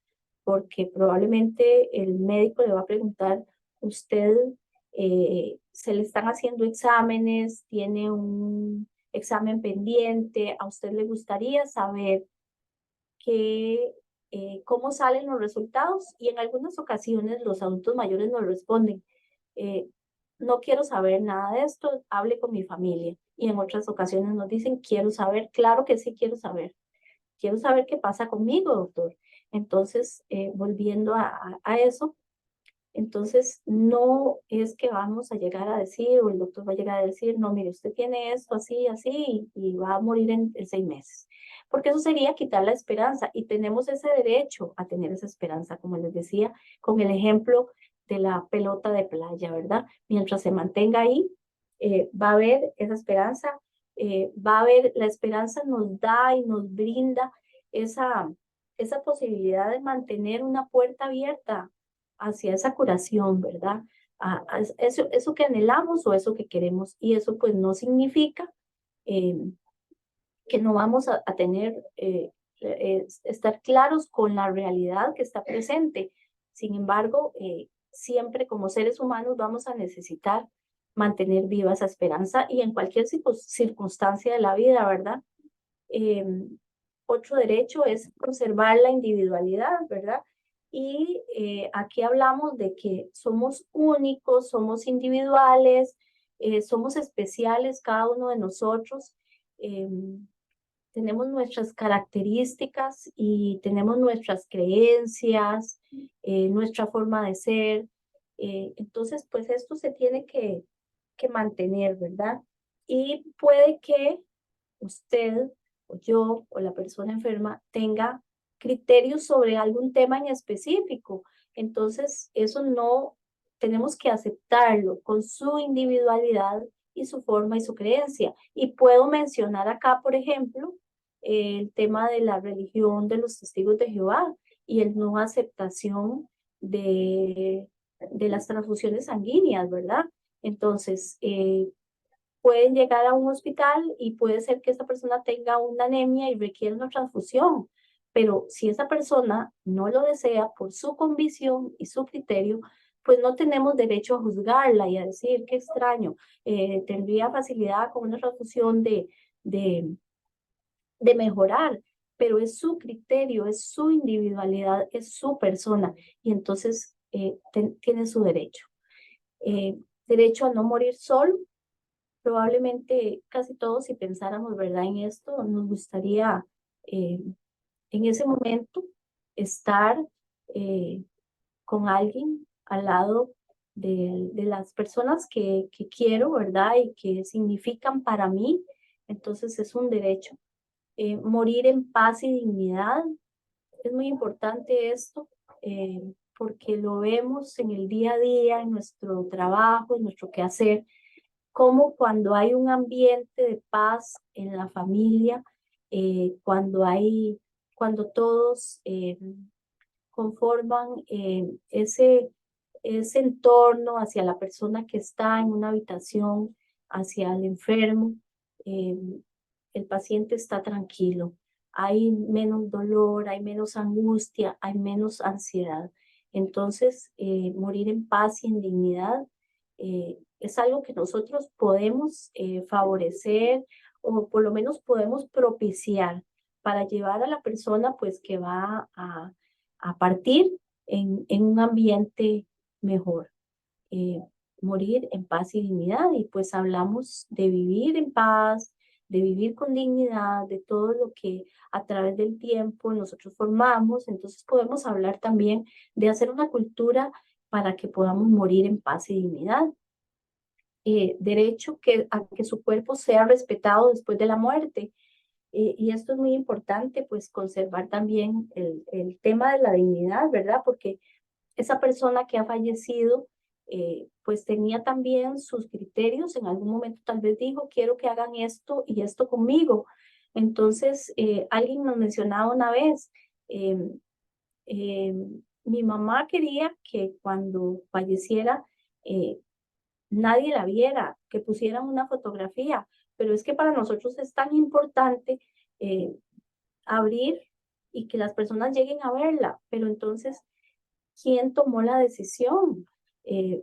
porque probablemente el médico le va a preguntar, usted se le están haciendo exámenes, tiene un examen pendiente, a usted le gustaría saber que, cómo salen los resultados y en algunas ocasiones los adultos mayores nos responden, eh, no quiero saber nada de esto, hable con mi familia. Y en otras ocasiones nos dicen, quiero saber, claro que sí quiero saber qué pasa conmigo, doctor. Entonces, volviendo a eso, entonces no es que vamos a llegar a decir, o el doctor va a llegar a decir, no, mire, usted tiene esto así, así, y va a morir en 6 meses. Porque eso sería quitar la esperanza, y tenemos ese derecho a tener esa esperanza, como les decía, con el ejemplo de la pelota de playa, ¿verdad? Mientras se mantenga ahí, va a haber esa esperanza, va a haber, la esperanza nos da y nos brinda esa, esa posibilidad de mantener una puerta abierta hacia esa curación, ¿verdad? Eso que anhelamos o eso que queremos. Y eso pues no significa eh, que no vamos a tener, estar claros con la realidad que está presente. Sin embargo, siempre como seres humanos vamos a necesitar mantener viva esa esperanza y en cualquier circunstancia de la vida, ¿verdad? Eh, Otro derecho es conservar la individualidad, ¿verdad? Y aquí hablamos de que somos únicos, somos individuales, somos especiales cada uno de nosotros. Eh, Tenemos nuestras características y tenemos nuestras creencias, nuestra forma de ser. Entonces, pues esto se tiene que mantener, ¿verdad? Y puede que usted o yo o la persona enferma tenga criterios sobre algún tema en específico. Entonces, eso no tenemos que aceptarlo con su individualidad y su forma y su creencia. Y puedo mencionar acá, por ejemplo, el tema de la religión de los testigos de Jehová y el no aceptación de las transfusiones sanguíneas, ¿verdad? Entonces, pueden llegar a un hospital y puede ser que esa persona tenga una anemia y requiere una transfusión. Pero si esa persona no lo desea por su convicción y su criterio, pues no tenemos derecho a juzgarla y a decir, qué extraño, tendría facilidad con una transfusión de, de mejorar, pero es su criterio, es su individualidad, es su persona y entonces tiene su derecho. Derecho a no morir solo. Probablemente casi todos, si pensáramos, ¿verdad?, en esto, nos gustaría eh, en ese momento estar eh, con alguien al lado de las personas que quiero, ¿verdad?, y que significan para mí. Entonces es un derecho. Morir en paz y dignidad, es muy importante esto, porque lo vemos en el día a día, en nuestro trabajo, en nuestro quehacer como cuando hay un ambiente de paz en la familia, cuando todos conforman ese entorno hacia la persona que está en una habitación, hacia el enfermo. eh, el paciente está tranquilo, hay menos dolor, hay menos angustia, hay menos ansiedad. Entonces, morir en paz y en dignidad es algo que nosotros podemos favorecer o por lo menos podemos propiciar para llevar a la persona pues que va a partir en un ambiente mejor. eh, Morir en paz y dignidad. Y pues hablamos de vivir en paz, de vivir con dignidad, de todo lo que a través del tiempo nosotros formamos. Entonces podemos hablar también de hacer una cultura para que podamos morir en paz y dignidad. Derecho a que su cuerpo sea respetado después de la muerte. Y esto es muy importante, pues conservar también el tema de la dignidad, ¿verdad? Porque esa persona que ha fallecido, pues tenía también sus criterios. En algún momento tal vez dijo, quiero que hagan esto y esto conmigo. Entonces, alguien nos mencionaba una vez, eh, mi mamá quería que cuando falleciera, nadie la viera, que pusieran una fotografía, pero es que para nosotros es tan importante eh, abrir y que las personas lleguen a verla, pero entonces quién tomó la decisión.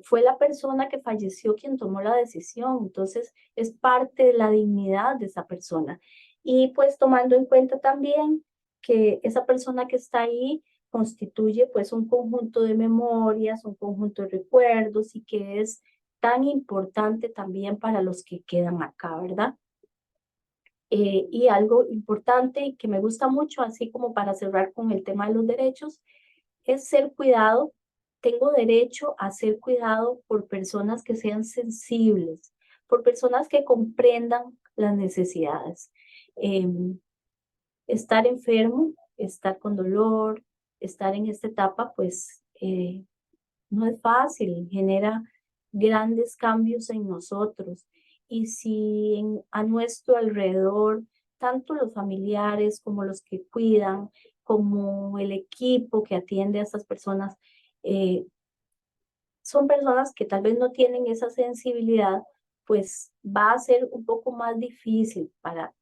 Fue la persona que falleció quien tomó la decisión, entonces es parte de la dignidad de esa persona. Y pues tomando en cuenta también que esa persona que está ahí constituye pues un conjunto de memorias, un conjunto de recuerdos y que es tan importante también para los que quedan acá, ¿verdad? Y algo importante y que me gusta mucho, así como para cerrar con el tema de los derechos, es ser cuidado. Tengo derecho a ser cuidado por personas que sean sensibles, por personas que comprendan las necesidades. Estar enfermo, estar con dolor, estar en esta etapa, pues no es fácil, genera grandes cambios en nosotros. Y si a nuestro alrededor, tanto los familiares como los que cuidan, como el equipo que atiende a estas personas, eh, son personas que tal vez no tienen esa sensibilidad, pues va a ser un poco más difícil para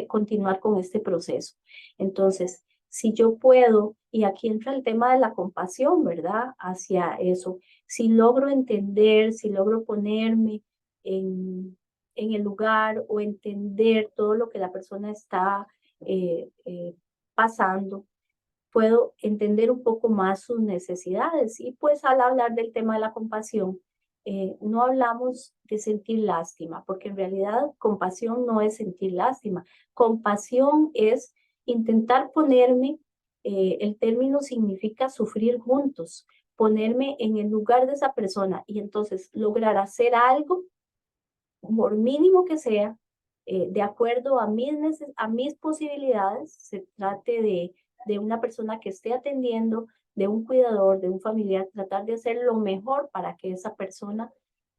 continuar con este proceso. Entonces, si yo puedo, y aquí entra el tema de la compasión, ¿verdad? Hacia eso, si logro entender, si logro ponerme en el lugar o entender todo lo que la persona está pasando, puedo entender un poco más sus necesidades. Y pues al hablar del tema de la compasión, no hablamos de sentir lástima, porque en realidad compasión no es sentir lástima. Compasión es intentar ponerme, el término significa sufrir juntos, ponerme en el lugar de esa persona y entonces lograr hacer algo, por mínimo que sea, de acuerdo a mis posibilidades, se trate de una persona que esté atendiendo, de un cuidador, de un familiar, tratar de hacer lo mejor para que esa persona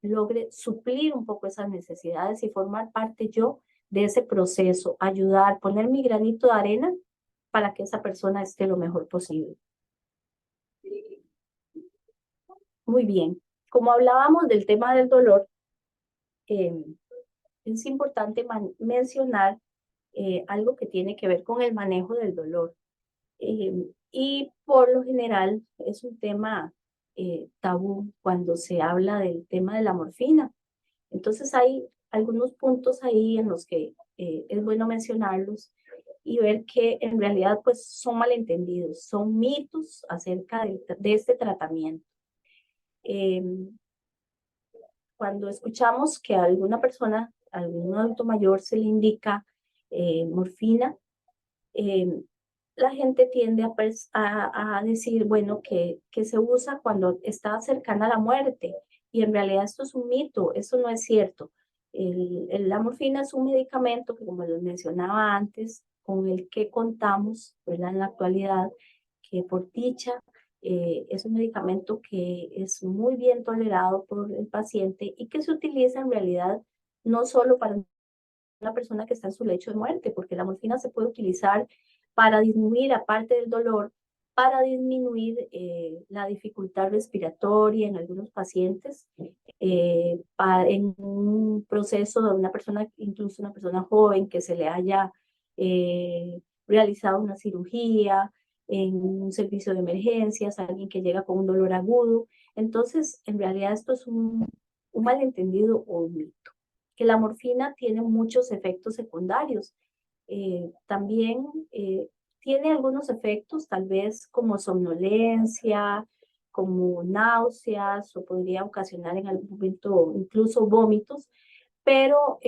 logre suplir un poco esas necesidades y formar parte yo de ese proceso, ayudar, poner mi granito de arena para que esa persona esté lo mejor posible. Muy bien, como hablábamos del tema del dolor, eh, es importante mencionar algo que tiene que ver con el manejo del dolor. Y por lo general es un tema tabú cuando se habla del tema de la morfina. Entonces hay algunos puntos ahí en los que es bueno mencionarlos y ver que en realidad pues son malentendidos, son mitos acerca de este tratamiento. Eh, Cuando escuchamos que a alguna persona, a algún adulto mayor se le indica morfina, eh, la gente tiende a decir, bueno, que se usa cuando está cercana a la muerte. Y en realidad esto es un mito, eso no es cierto. La morfina es un medicamento que, como les mencionaba antes, con el que contamos, ¿verdad? En la actualidad, que por dicha es un medicamento que es muy bien tolerado por el paciente y que se utiliza en realidad no solo para una persona que está en su lecho de muerte, porque la morfina se puede utilizar para disminuir, aparte del dolor, para disminuir la dificultad respiratoria en algunos pacientes, en un proceso de una persona, incluso una persona joven que se le haya realizado una cirugía, en un servicio de emergencias, alguien que llega con un dolor agudo. Entonces, en realidad esto es un malentendido o un mito, que la morfina tiene muchos efectos secundarios. También tiene algunos efectos, tal vez como somnolencia, como náuseas, o podría ocasionar en algún momento incluso vómitos, pero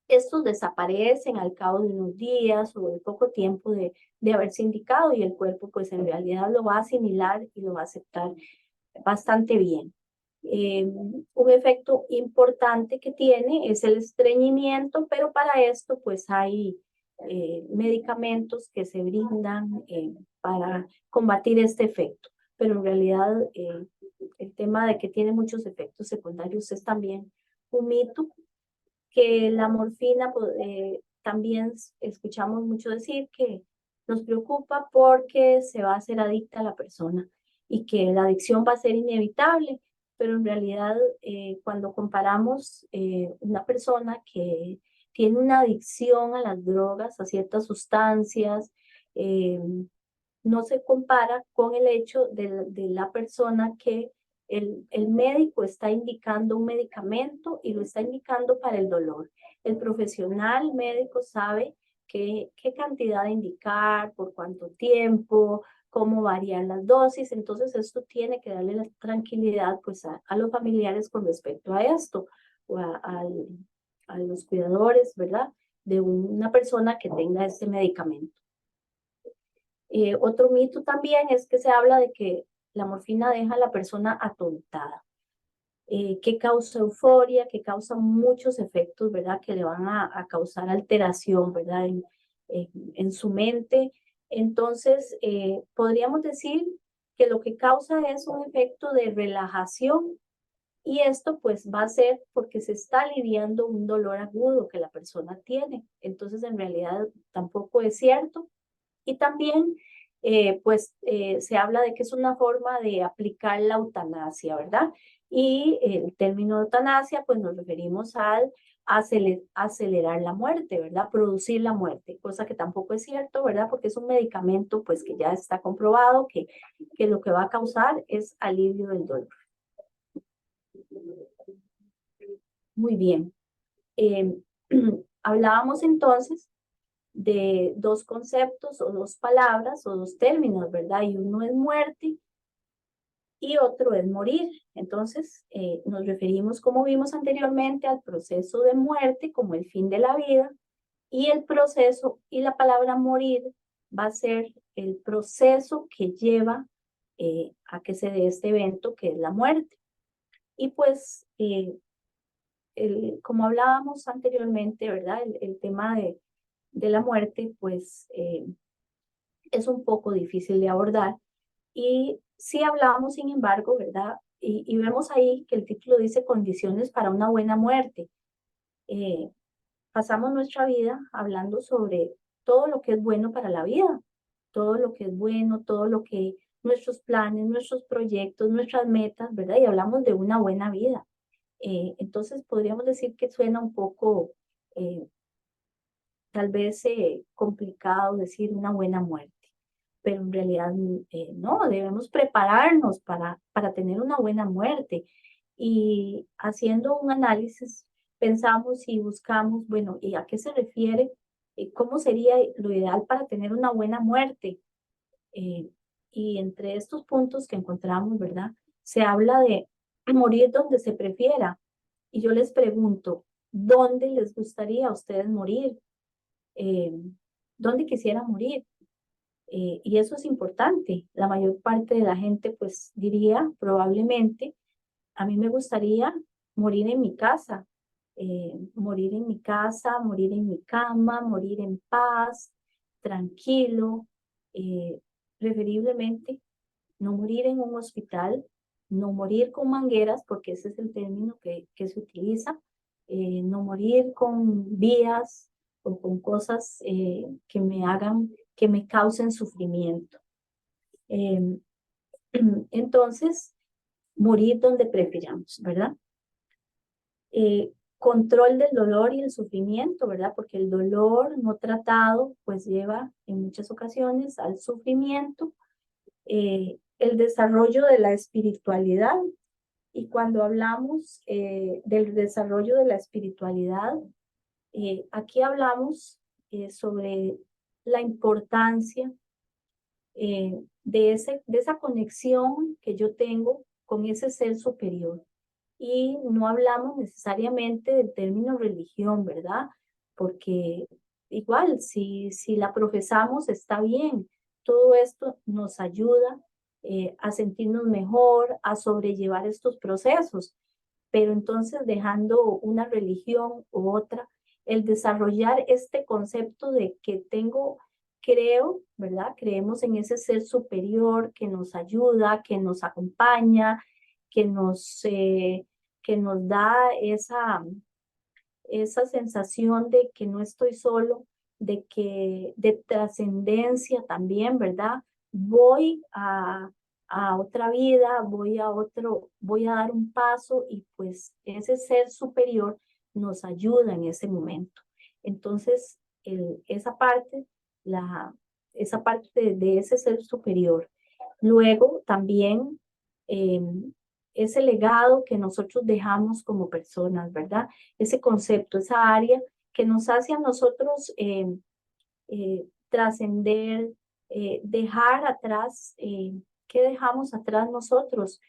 estos desaparecen al cabo de unos días o de poco tiempo de haberse indicado, y el cuerpo pues en realidad lo va a asimilar y lo va a aceptar bastante bien. Un efecto importante que tiene es el estreñimiento, pero para esto pues hay medicamentos que se brindan para combatir este efecto. Pero en realidad el tema de que tiene muchos efectos secundarios es también un mito. Que la morfina, también escuchamos mucho decir que nos preocupa porque se va a hacer adicta a la persona y que la adicción va a ser inevitable, pero en realidad cuando comparamos una persona que tiene una adicción a las drogas, a ciertas sustancias, eh, no se compara con el hecho de la persona que el médico está indicando un medicamento y lo está indicando para el dolor. El profesional médico sabe qué cantidad de indicar, por cuánto tiempo, cómo variar las dosis. Entonces esto tiene que darle la tranquilidad pues a los familiares con respecto a esto, o a los cuidadores, ¿verdad? De una persona que tenga este medicamento. Otro mito también es que se habla de que la morfina deja a la persona atontada, que causa euforia, que causa muchos efectos, ¿verdad? Que le van a causar alteración, ¿verdad? En su mente. Entonces, podríamos decir que lo que causa es un efecto de relajación, y esto pues va a ser porque se está aliviando un dolor agudo que la persona tiene. Entonces, en realidad tampoco es cierto. Y también, se habla de que es una forma de aplicar la eutanasia, ¿verdad? Y el término eutanasia, pues nos referimos al acelerar la muerte, ¿verdad? Producir la muerte, cosa que tampoco es cierto, ¿verdad? Porque es un medicamento, pues que ya está comprobado que lo que va a causar es alivio del dolor. Muy bien. Eh, hablábamos entonces de dos conceptos o dos palabras o dos términos, ¿verdad? Y uno es muerte y otro es morir. Entonces, nos referimos, como vimos anteriormente, al proceso de muerte como el fin de la vida, y el proceso, y la palabra morir va a ser el proceso que lleva a que se dé este evento que es la muerte. Y pues, como hablábamos anteriormente, ¿verdad? El tema de la muerte, pues es un poco difícil de abordar. Y sí hablamos, sin embargo, ¿verdad? Y vemos ahí que el título dice condiciones para una buena muerte. Eh, Pasamos nuestra vida hablando sobre todo lo que es bueno para la vida, todo lo que es bueno, todo lo que nuestros planes, nuestros proyectos, nuestras metas, ¿verdad? Y hablamos de una buena vida. Entonces podríamos decir que suena un poco, eh, tal vez complicado decir una buena muerte, pero en realidad no, debemos prepararnos para tener una buena muerte. Y haciendo un análisis, pensamos y buscamos, bueno, ¿y a qué se refiere? ¿Cómo sería lo ideal para tener una buena muerte? Eh, y entre estos puntos que encontramos, ¿verdad? Se habla de morir donde se prefiera. Y yo les pregunto, ¿dónde les gustaría a ustedes morir? Eh, ¿Dónde quisiera morir? Y eso es importante. La mayor parte de la gente pues diría probablemente, a mí me gustaría morir en mi casa, morir en mi casa, morir en mi cama, morir en paz, tranquilo, eh, preferiblemente no morir en un hospital, no morir con mangueras, porque ese es el término que se utiliza, no morir con vías o con cosas que me hagan, que me causen sufrimiento. Eh, entonces, morir donde prefiramos, ¿verdad? Control del dolor y el sufrimiento, ¿verdad? Porque el dolor no tratado, pues lleva en muchas ocasiones al sufrimiento, el desarrollo de la espiritualidad. Y cuando hablamos del desarrollo de la espiritualidad, aquí hablamos sobre la importancia de esa conexión que yo tengo con ese ser superior. Y no hablamos necesariamente del término religión, ¿verdad? Porque igual, si la profesamos está bien. Todo esto nos ayuda a sentirnos mejor, a sobrellevar estos procesos. Pero entonces dejando una religión u otra, el desarrollar este concepto de que tengo, creo, ¿verdad? Creemos en ese ser superior que nos ayuda, que nos acompaña, que que nos da esa sensación de que no estoy solo, de trascendencia también, ¿verdad? Voy a otra vida, voy a dar un paso y pues ese ser superior nos ayuda en ese momento. Entonces, esa parte, esa parte de ese ser superior. Luego también eh, ese legado que nosotros dejamos como personas, ¿verdad? Ese concepto, esa área que nos hace a nosotros trascender, dejar atrás, ¿qué dejamos atrás nosotros?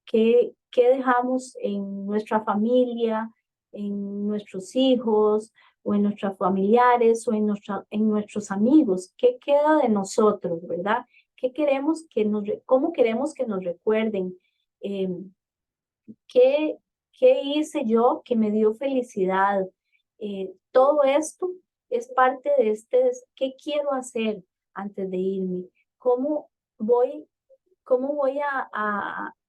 ¿Qué dejamos en nuestra familia, en nuestros hijos, o en nuestros familiares, o en nuestros amigos? ¿Qué queda de nosotros, verdad? ¿Qué queremos cómo queremos que nos recuerden? Eh, ¿Qué, qué hice yo que me dio felicidad? Todo esto es parte de ¿qué quiero hacer antes de irme? ¿Cómo voy,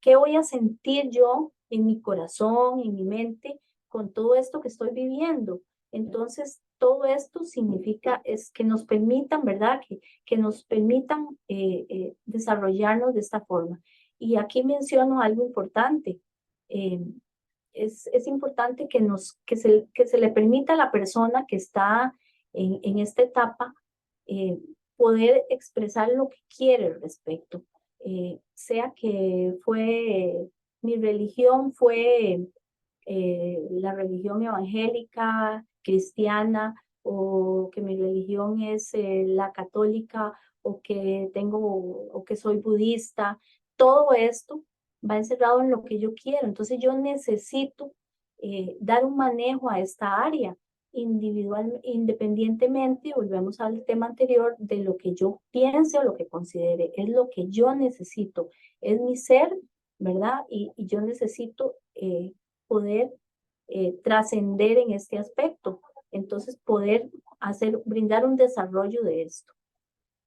qué voy a sentir yo en mi corazón, en mi mente, con todo esto que estoy viviendo? Entonces, todo esto significa es que nos permitan, ¿verdad? Que nos permitan desarrollarnos de esta forma. Y aquí menciono algo importante. Eh, es importante que se le permita a la persona que está en esta etapa eh, poder expresar lo que quiere al respecto. Sea que mi religión fue la religión evangélica, cristiana, o que mi religión es la católica, o que soy budista. Todo esto va encerrado en lo que yo quiero. Entonces yo necesito dar un manejo a esta área individual, independientemente, volvemos al tema anterior, de lo que yo piense o lo que considere. Es lo que yo necesito, es mi ser, ¿verdad? Y yo necesito poder trascender en este aspecto. Entonces, poder brindar un desarrollo de esto.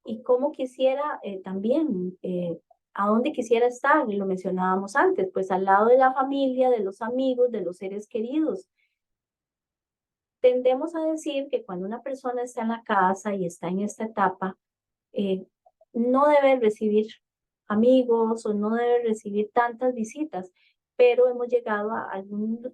Y cómo quisiera también, a dónde quisiera estar, lo mencionábamos antes, pues al lado de la familia, de los amigos, de los seres queridos. Tendemos a decir que cuando una persona está en la casa y está en esta etapa, eh, no debe recibir amigos o no debe recibir tantas visitas, pero hemos llegado a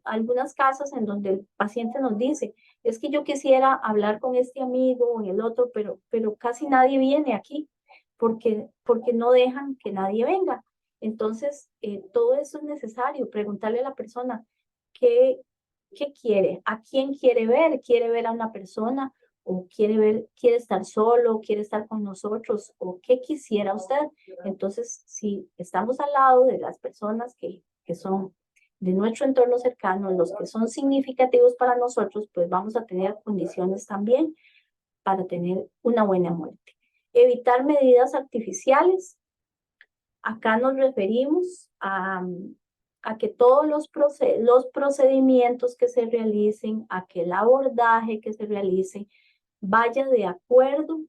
algunas casas en donde el paciente nos dice, es que yo quisiera hablar con este amigo o en el otro, pero casi nadie viene aquí porque no dejan que nadie venga. Entonces, todo eso es necesario, preguntarle a la persona qué, qué quiere, a quién quiere ver a una persona o quiere estar solo, quiere estar con nosotros, o qué quisiera usted. Entonces, si estamos al lado de las personas que son de nuestro entorno cercano, los que son significativos para nosotros, pues vamos a tener condiciones también para tener una buena muerte. Evitar medidas artificiales. Acá nos referimos a que todos los procedimientos que se realicen, a que el abordaje que se realice, vaya de acuerdo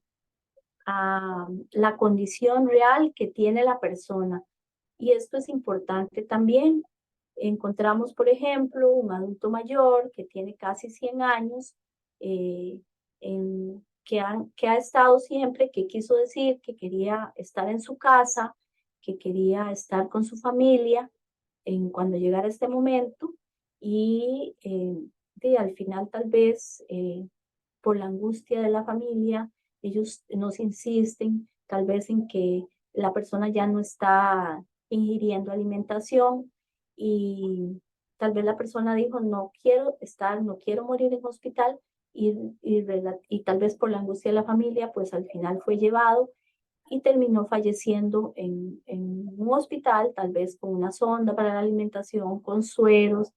a la condición real que tiene la persona. Y esto es importante también. Encontramos, por ejemplo, un adulto mayor que tiene casi 100 años, que ha estado siempre, que quiso decir que quería estar en su casa, que quería estar con su familia cuando llegara este momento y al final tal vez por la angustia de la familia, ellos nos insisten tal vez en que la persona ya no está ingiriendo alimentación y tal vez la persona dijo, no quiero estar, no quiero morir en hospital y tal vez por la angustia de la familia, pues al final fue llevado y terminó falleciendo en un hospital, tal vez con una sonda para la alimentación, con sueros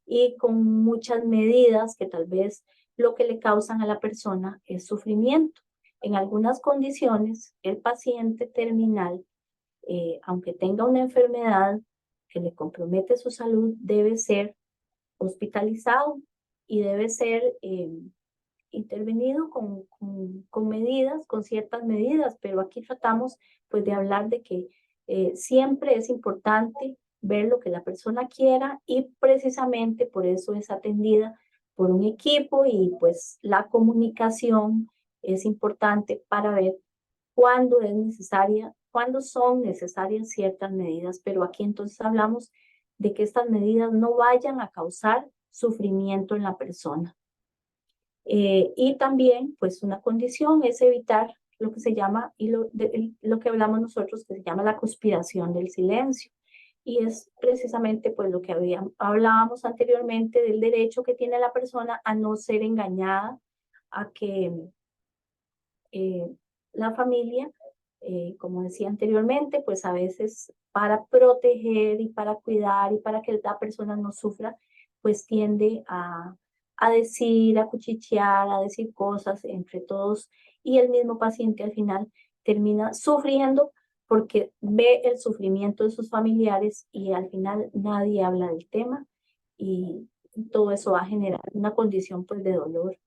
y con muchas medidas que tal vez lo que le causan a la persona es sufrimiento. En algunas condiciones, el paciente terminal, aunque tenga una enfermedad que le compromete su salud, debe ser hospitalizado y debe ser intervenido con medidas, con ciertas medidas, pero aquí tratamos pues de hablar de que siempre es importante ver lo que la persona quiera y precisamente por eso es atendida por un equipo y pues la comunicación es importante para ver cuándo es necesaria, cuándo son necesarias ciertas medidas, pero aquí entonces hablamos de que estas medidas no vayan a causar sufrimiento en la persona. Y también, pues una condición es evitar lo que se llama, y lo que hablamos nosotros, que se llama la conspiración del silencio. Y es precisamente pues lo que hablábamos anteriormente del derecho que tiene la persona a no ser engañada, a que eh, la familia, como decía anteriormente, pues a veces para proteger y para cuidar y para que la persona no sufra, pues tiende a decir, a cuchichear, a decir cosas entre todos y el mismo paciente al final termina sufriendo porque ve el sufrimiento de sus familiares y al final nadie habla del tema y todo eso va a generar una condición pues de dolor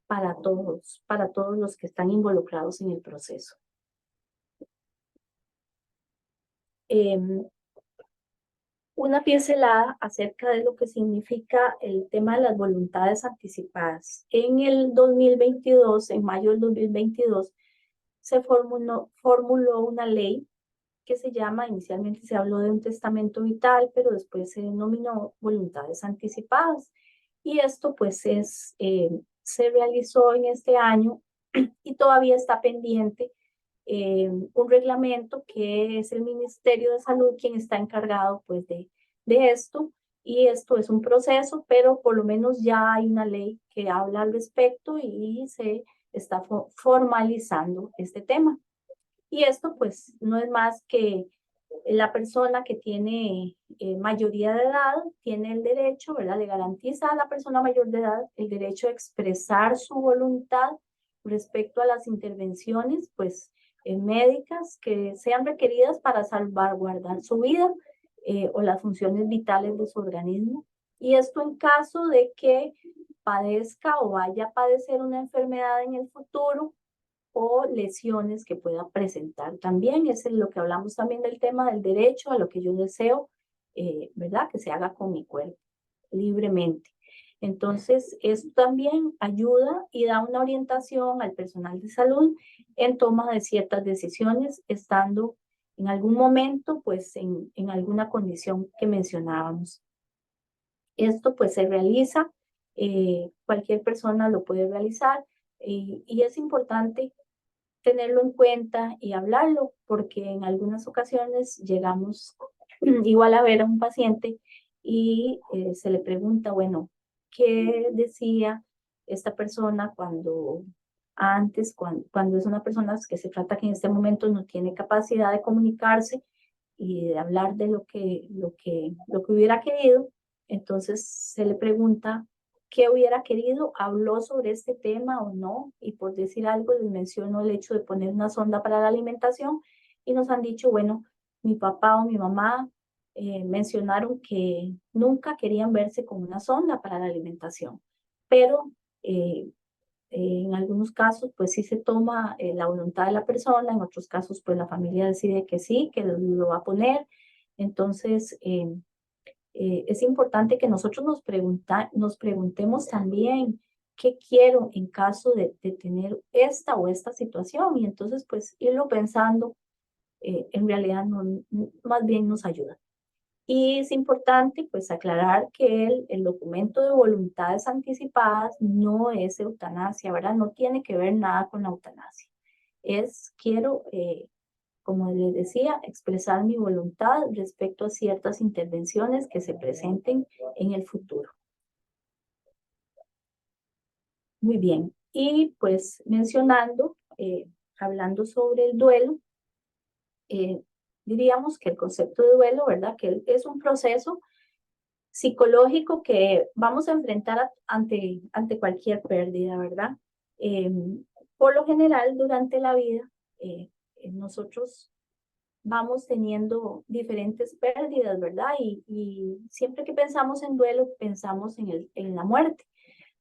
para todos los que están involucrados en el proceso. Una pincelada acerca de lo que significa el tema de las voluntades anticipadas. En el 2022, en mayo del 2022, se formuló una ley que se llama, inicialmente se habló de un testamento vital, pero después se denominó voluntades anticipadas. Y esto pues se realizó en este año y todavía está pendiente un reglamento que es el Ministerio de Salud quien está encargado pues de esto. Y esto es un proceso, pero por lo menos ya hay una ley que habla al respecto y se está formalizando este tema. Y esto pues no es más que la persona que tiene mayoría de edad tiene el derecho, ¿verdad? Le garantiza a la persona mayor de edad el derecho a expresar su voluntad respecto a las intervenciones pues médicas que sean requeridas para salvaguardar su vida o las funciones vitales de su organismo. Y esto en caso de que padezca o vaya a padecer una enfermedad en el futuro o lesiones que pueda presentar. También es lo que hablamos también del tema del derecho a lo que yo deseo, ¿verdad? Que se haga con mi cuerpo libremente. Entonces, esto también ayuda y da una orientación al personal de salud en toma de ciertas decisiones, estando en algún momento, pues, en alguna condición que mencionábamos. Esto, pues, se realiza, cualquier persona lo puede realizar y es importante tenerlo en cuenta y hablarlo, porque en algunas ocasiones llegamos igual a ver a un paciente y se le pregunta, bueno, ¿qué decía esta persona cuando antes, cuando es una persona que se trata que en este momento no tiene capacidad de comunicarse y de hablar de lo que hubiera querido? Entonces se le pregunta qué hubiera querido, habló sobre este tema o no, y por decir algo les menciono el hecho de poner una sonda para la alimentación y nos han dicho, bueno, mi papá o mi mamá mencionaron que nunca querían verse con una sonda para la alimentación, pero en algunos casos pues sí se toma la voluntad de la persona, en otros casos pues la familia decide que sí, que lo va a poner. Entonces, es importante que nosotros nos preguntemos también qué quiero en caso de tener esta o esta situación, y entonces pues irlo pensando en realidad más bien nos ayuda. Y es importante pues aclarar que el documento de voluntades anticipadas no es eutanasia, ¿verdad? No tiene que ver nada con la eutanasia. Quiero, como les decía, expresar mi voluntad respecto a ciertas intervenciones que se presenten en el futuro. Muy bien. Y pues mencionando, hablando sobre el duelo, diríamos que el concepto de duelo, ¿verdad? Que es un proceso psicológico que vamos a enfrentar ante cualquier pérdida, ¿verdad? Eh, por lo general, durante la vida, nosotros vamos teniendo diferentes pérdidas, ¿verdad? Y siempre que pensamos en duelo, pensamos en la muerte.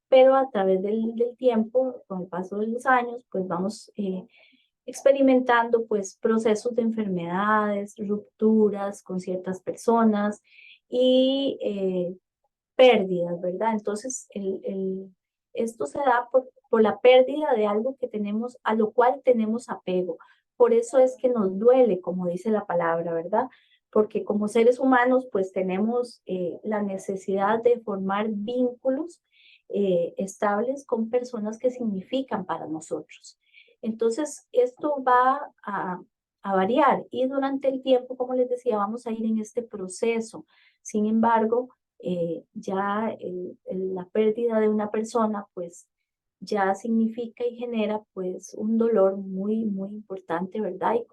Pero a través del tiempo, con el paso de los años, pues vamos experimentando pues procesos de enfermedades, rupturas con ciertas personas y pérdidas, ¿verdad? Entonces, esto se da por la pérdida de algo que tenemos, a lo cual tenemos apego. Por eso es que nos duele, como dice la palabra, ¿verdad? Porque como seres humanos, pues tenemos la necesidad de formar vínculos estables con personas que significan para nosotros. Entonces, esto va a variar y durante el tiempo, como les decía, vamos a ir en este proceso. Sin embargo, ya la pérdida de una persona, pues ya significa y genera pues un dolor muy, muy importante, ¿verdad? Y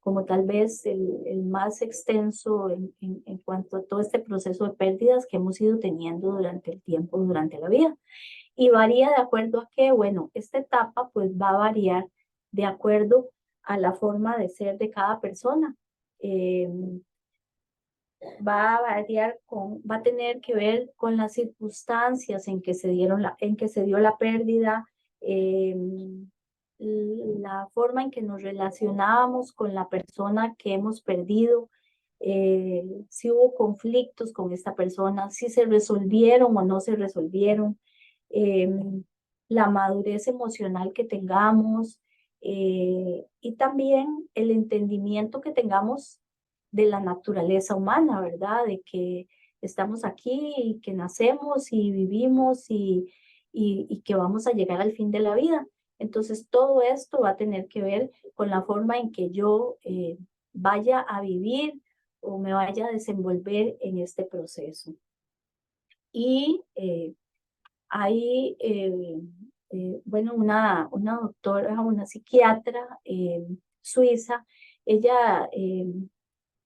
como tal vez el más extenso en cuanto a todo este proceso de pérdidas que hemos ido teniendo durante el tiempo, durante la vida. Y varía de acuerdo a que, bueno, esta etapa pues va a variar de acuerdo a la forma de ser de cada persona. Eh, Va a variar va a tener que ver con las circunstancias en que en que se dio la pérdida, eh, la forma en que nos relacionábamos con la persona que hemos perdido, si hubo conflictos con esta persona, si se resolvieron o no se resolvieron, eh, la madurez emocional que tengamos, y también el entendimiento que tengamos de la naturaleza humana, ¿verdad? De que estamos aquí y que nacemos y vivimos y que vamos a llegar al fin de la vida. Entonces, todo esto va a tener que ver con la forma en que yo vaya a vivir o me vaya a desenvolver en este proceso. Y hay, bueno, una doctora, una psiquiatra suiza, ella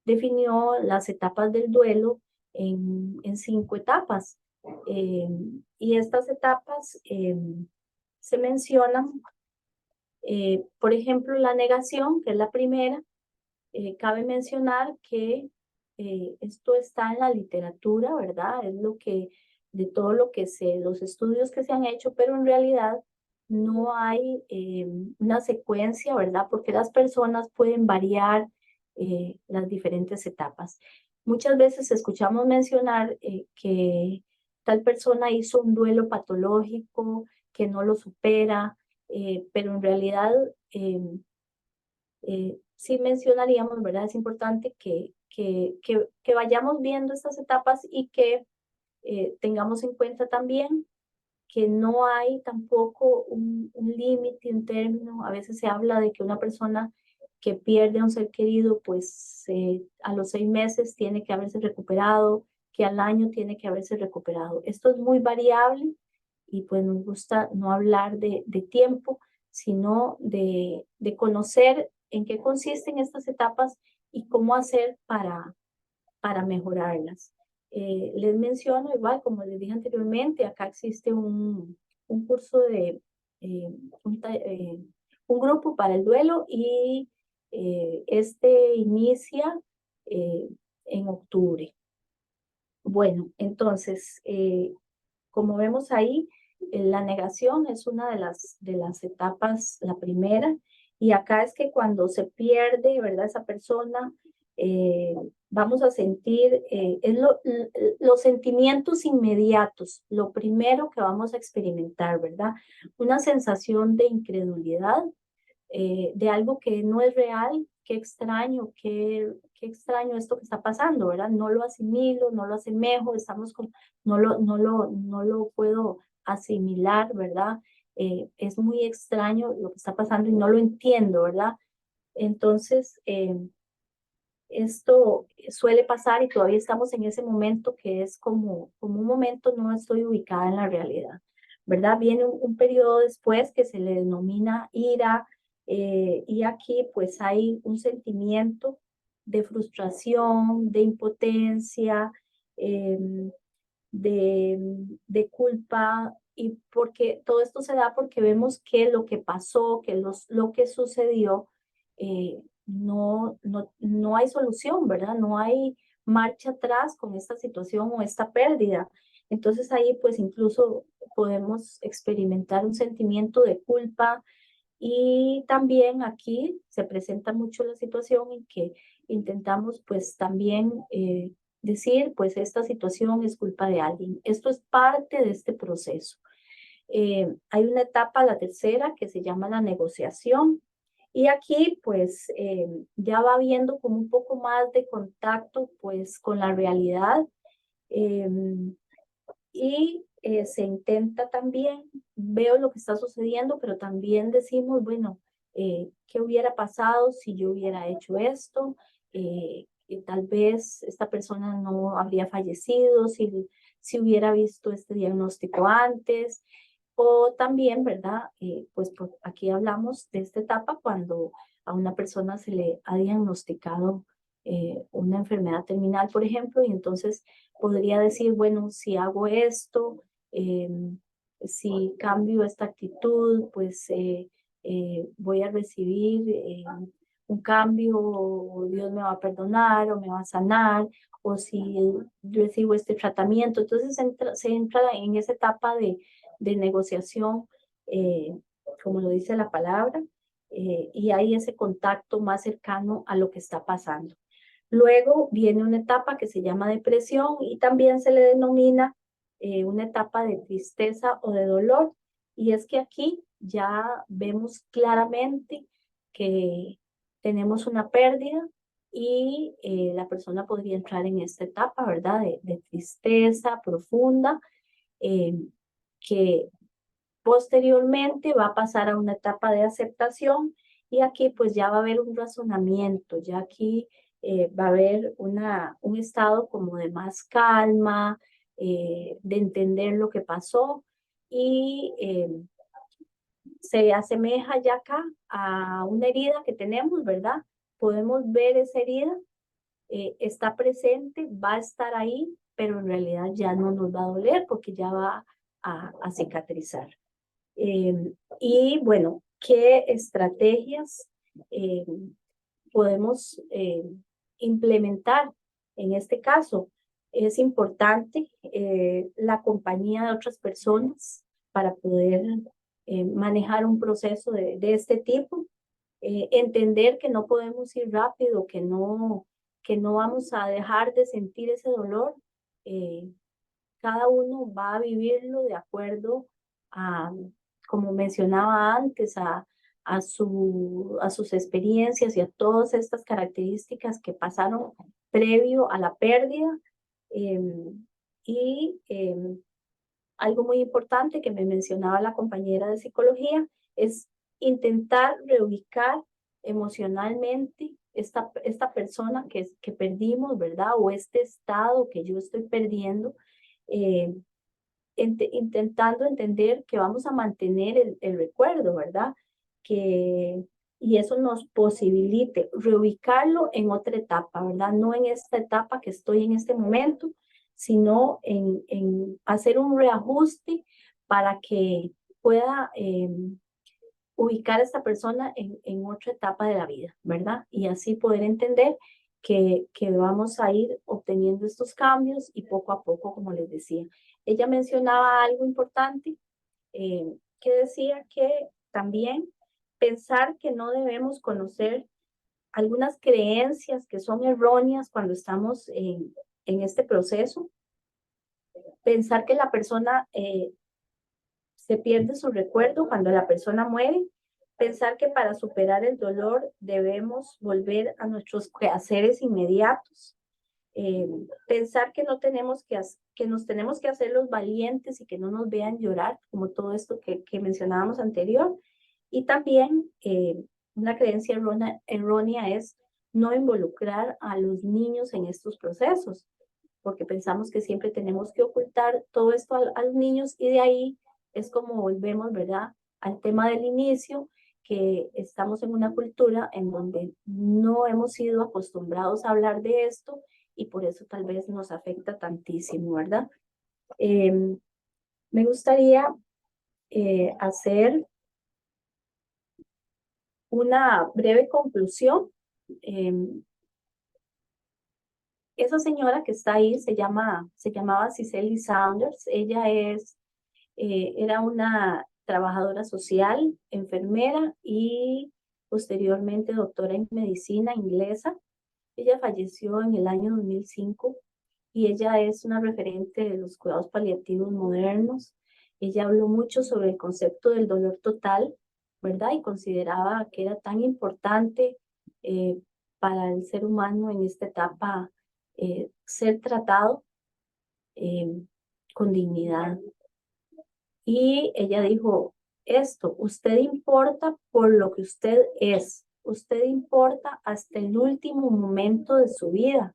definió las etapas del duelo en 5 etapas. Eh, y estas etapas se mencionan, por ejemplo, la negación, que es la primera. Cabe mencionar que esto está en la literatura, ¿verdad? Es de todo lo que los estudios que se han hecho, pero en realidad no hay una secuencia, ¿verdad? Porque las personas pueden variar las diferentes etapas. Muchas veces escuchamos mencionar que tal persona hizo un duelo patológico, que no lo supera, pero en realidad sí mencionaríamos, ¿verdad? Es importante que vayamos viendo estas etapas y que tengamos en cuenta también que no hay tampoco un límite, un término. A veces se habla de que una persona que pierde a un ser querido, pues a los 6 meses tiene que haberse recuperado, que al año tiene que haberse recuperado. Esto es muy variable y pues nos gusta no hablar de tiempo, sino de conocer en qué consisten estas etapas y cómo hacer para mejorarlas. Les menciono, igual como les dije anteriormente, acá existe un curso eh, un, un grupo para el duelo y este inicia eh, en octubre. Bueno, entonces, como vemos ahí, la negación es una de las etapas, la primera, y acá es que cuando se pierde, ¿verdad? Esa persona, vamos a sentir los sentimientos inmediatos, lo primero que vamos a experimentar, ¿verdad? Una sensación de incredulidad, de algo que no es real, qué extraño esto que está pasando, ¿verdad? No lo asimilo, no lo asemejo, no lo puedo asimilar, ¿verdad? Es muy extraño lo que está pasando y no lo entiendo, ¿verdad? Entonces, esto suele pasar y todavía estamos en ese momento que es como un momento no estoy ubicada en la realidad, ¿verdad? Viene un periodo después que se le denomina ira, y aquí pues hay un sentimiento de frustración, de impotencia, de, de culpa, y porque todo esto se da porque vemos que lo que pasó, lo que sucedió, no hay solución, ¿verdad? No hay marcha atrás con esta situación o esta pérdida. Entonces ahí pues incluso podemos experimentar un sentimiento de culpa, y también aquí se presenta mucho la situación en que intentamos pues también decir pues esta situación es culpa de alguien. Esto es parte de este proceso. Hay una etapa, la tercera, que se llama la negociación. Y aquí pues ya va habiendo como un poco más de contacto pues con la realidad, y se intenta también, veo lo que está sucediendo, pero también decimos, bueno, ¿qué hubiera pasado si yo hubiera hecho esto? Tal vez esta persona no habría fallecido si hubiera visto este diagnóstico antes. O también, ¿verdad? Pues aquí hablamos de esta etapa cuando a una persona se le ha diagnosticado una enfermedad terminal, por ejemplo, y entonces podría decir, bueno, si hago esto, si cambio esta actitud, pues voy a recibir un cambio, o Dios me va a perdonar o me va a sanar, o si recibo este tratamiento. Entonces se entra en esa etapa de negociación, eh, como lo dice la palabra, y hay ese contacto más cercano a lo que está pasando. Luego viene una etapa que se llama depresión y también se le denomina una etapa de tristeza o de dolor. Y es que aquí ya vemos claramente que tenemos una pérdida, y la persona podría entrar en esta etapa, ¿verdad? De tristeza profunda, eh, que posteriormente va a pasar a una etapa de aceptación, y aquí pues ya va a haber un razonamiento, ya aquí va a haber un estado como de más calma, de entender lo que pasó, y se asemeja ya acá a una herida que tenemos, ¿verdad? Podemos ver esa herida, está presente, va a estar ahí, pero en realidad ya no nos va a doler porque ya va a cicatrizar. Y bueno, ¿qué estrategias eh, podemos implementar en este caso? Es importante la compañía de otras personas para poder manejar un proceso de este tipo. Entender que no podemos ir rápido, que no vamos a dejar de sentir ese dolor. Eh, Cada uno va a vivirlo de acuerdo a, como mencionaba antes, a sus experiencias y a todas estas características que pasaron previo a la pérdida. Eh, y algo muy importante que me mencionaba la compañera de psicología es intentar reubicar emocionalmente esta persona que perdimos, ¿verdad? O este estado que yo estoy perdiendo, eh, intentando entender que vamos a mantener el recuerdo, ¿verdad? Que, y eso nos posibilite reubicarlo en otra etapa, ¿verdad? No en esta etapa que estoy en este momento, sino en hacer un reajuste para que pueda ubicar a esta persona en otra etapa de la vida, ¿verdad? Y así poder entender que vamos a ir obteniendo estos cambios y poco a poco, como les decía. Ella mencionaba algo importante, que decía que también pensar que no debemos conocer algunas creencias que son erróneas cuando estamos en este proceso. Pensar que la persona se pierde su recuerdo cuando la persona muere. Pensar que para superar el dolor debemos volver a nuestros quehaceres inmediatos. Pensar que no tenemos que nos tenemos que hacer los valientes y que no nos vean llorar, como todo esto que mencionábamos anterior. Y también una creencia errónea es no involucrar a los niños en estos procesos, porque pensamos que siempre tenemos que ocultar todo esto a los niños, y de ahí es como volvemos, ¿verdad?, al tema del inicio, que estamos en una cultura en donde no hemos sido acostumbrados a hablar de esto, y por eso tal vez nos afecta tantísimo, ¿verdad? Me gustaría hacer una breve conclusión. Esa señora que está ahí se llamaba Cicely Saunders. Ella era una trabajadora social, enfermera y posteriormente doctora en medicina inglesa. Ella falleció en el año 2005 y ella es una referente de los cuidados paliativos modernos. Ella habló mucho sobre el concepto del dolor total, ¿verdad? Y consideraba que era tan importante para el ser humano en esta etapa ser tratado eh, con dignidad. Y ella dijo esto: usted importa por lo que usted es, usted importa hasta el último momento de su vida,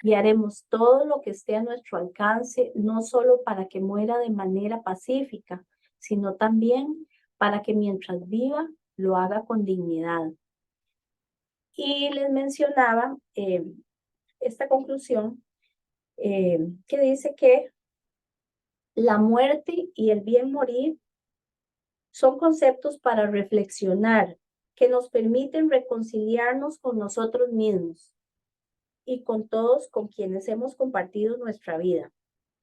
y haremos todo lo que esté a nuestro alcance, no solo para que muera de manera pacífica, sino también para que mientras viva lo haga con dignidad. Y les mencionaba esta conclusión que dice que la muerte y el bien morir son conceptos para reflexionar, que nos permiten reconciliarnos con nosotros mismos y con todos con quienes hemos compartido nuestra vida,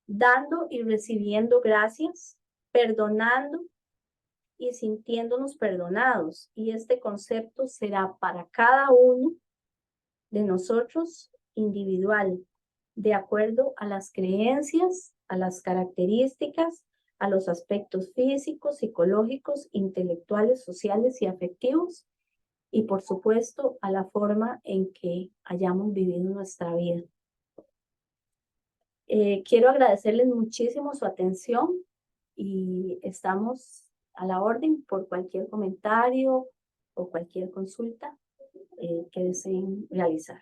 dando y recibiendo gracias, perdonando y sintiéndonos perdonados. Y este concepto será para cada uno de nosotros individual, de acuerdo a las creencias, a las características, a los aspectos físicos, psicológicos, intelectuales, sociales y afectivos, y por supuesto a la forma en que hayamos vivido nuestra vida. Quiero agradecerles muchísimo su atención y estamos a la orden por cualquier comentario o cualquier consulta que deseen realizar.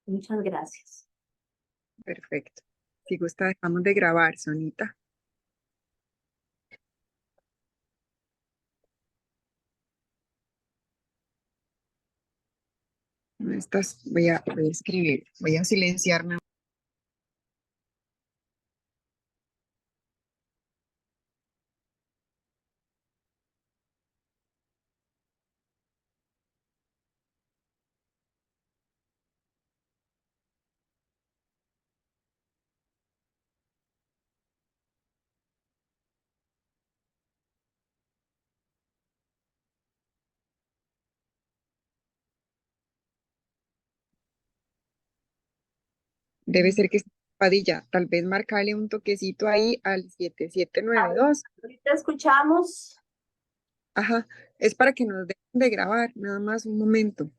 Muchas gracias. Perfecto. Si gusta, dejamos de grabar, Sonita. Voy a escribir, voy a silenciarme. Debe ser que está Padilla, tal vez marcarle un toquecito ahí al 7792. Ahorita escuchamos. Ajá, es para que nos dejen de grabar, nada más un momento.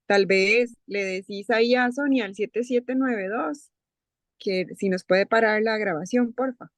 Tal vez le decís ahí a Sonia al 7792 que si nos puede parar la grabación, porfa.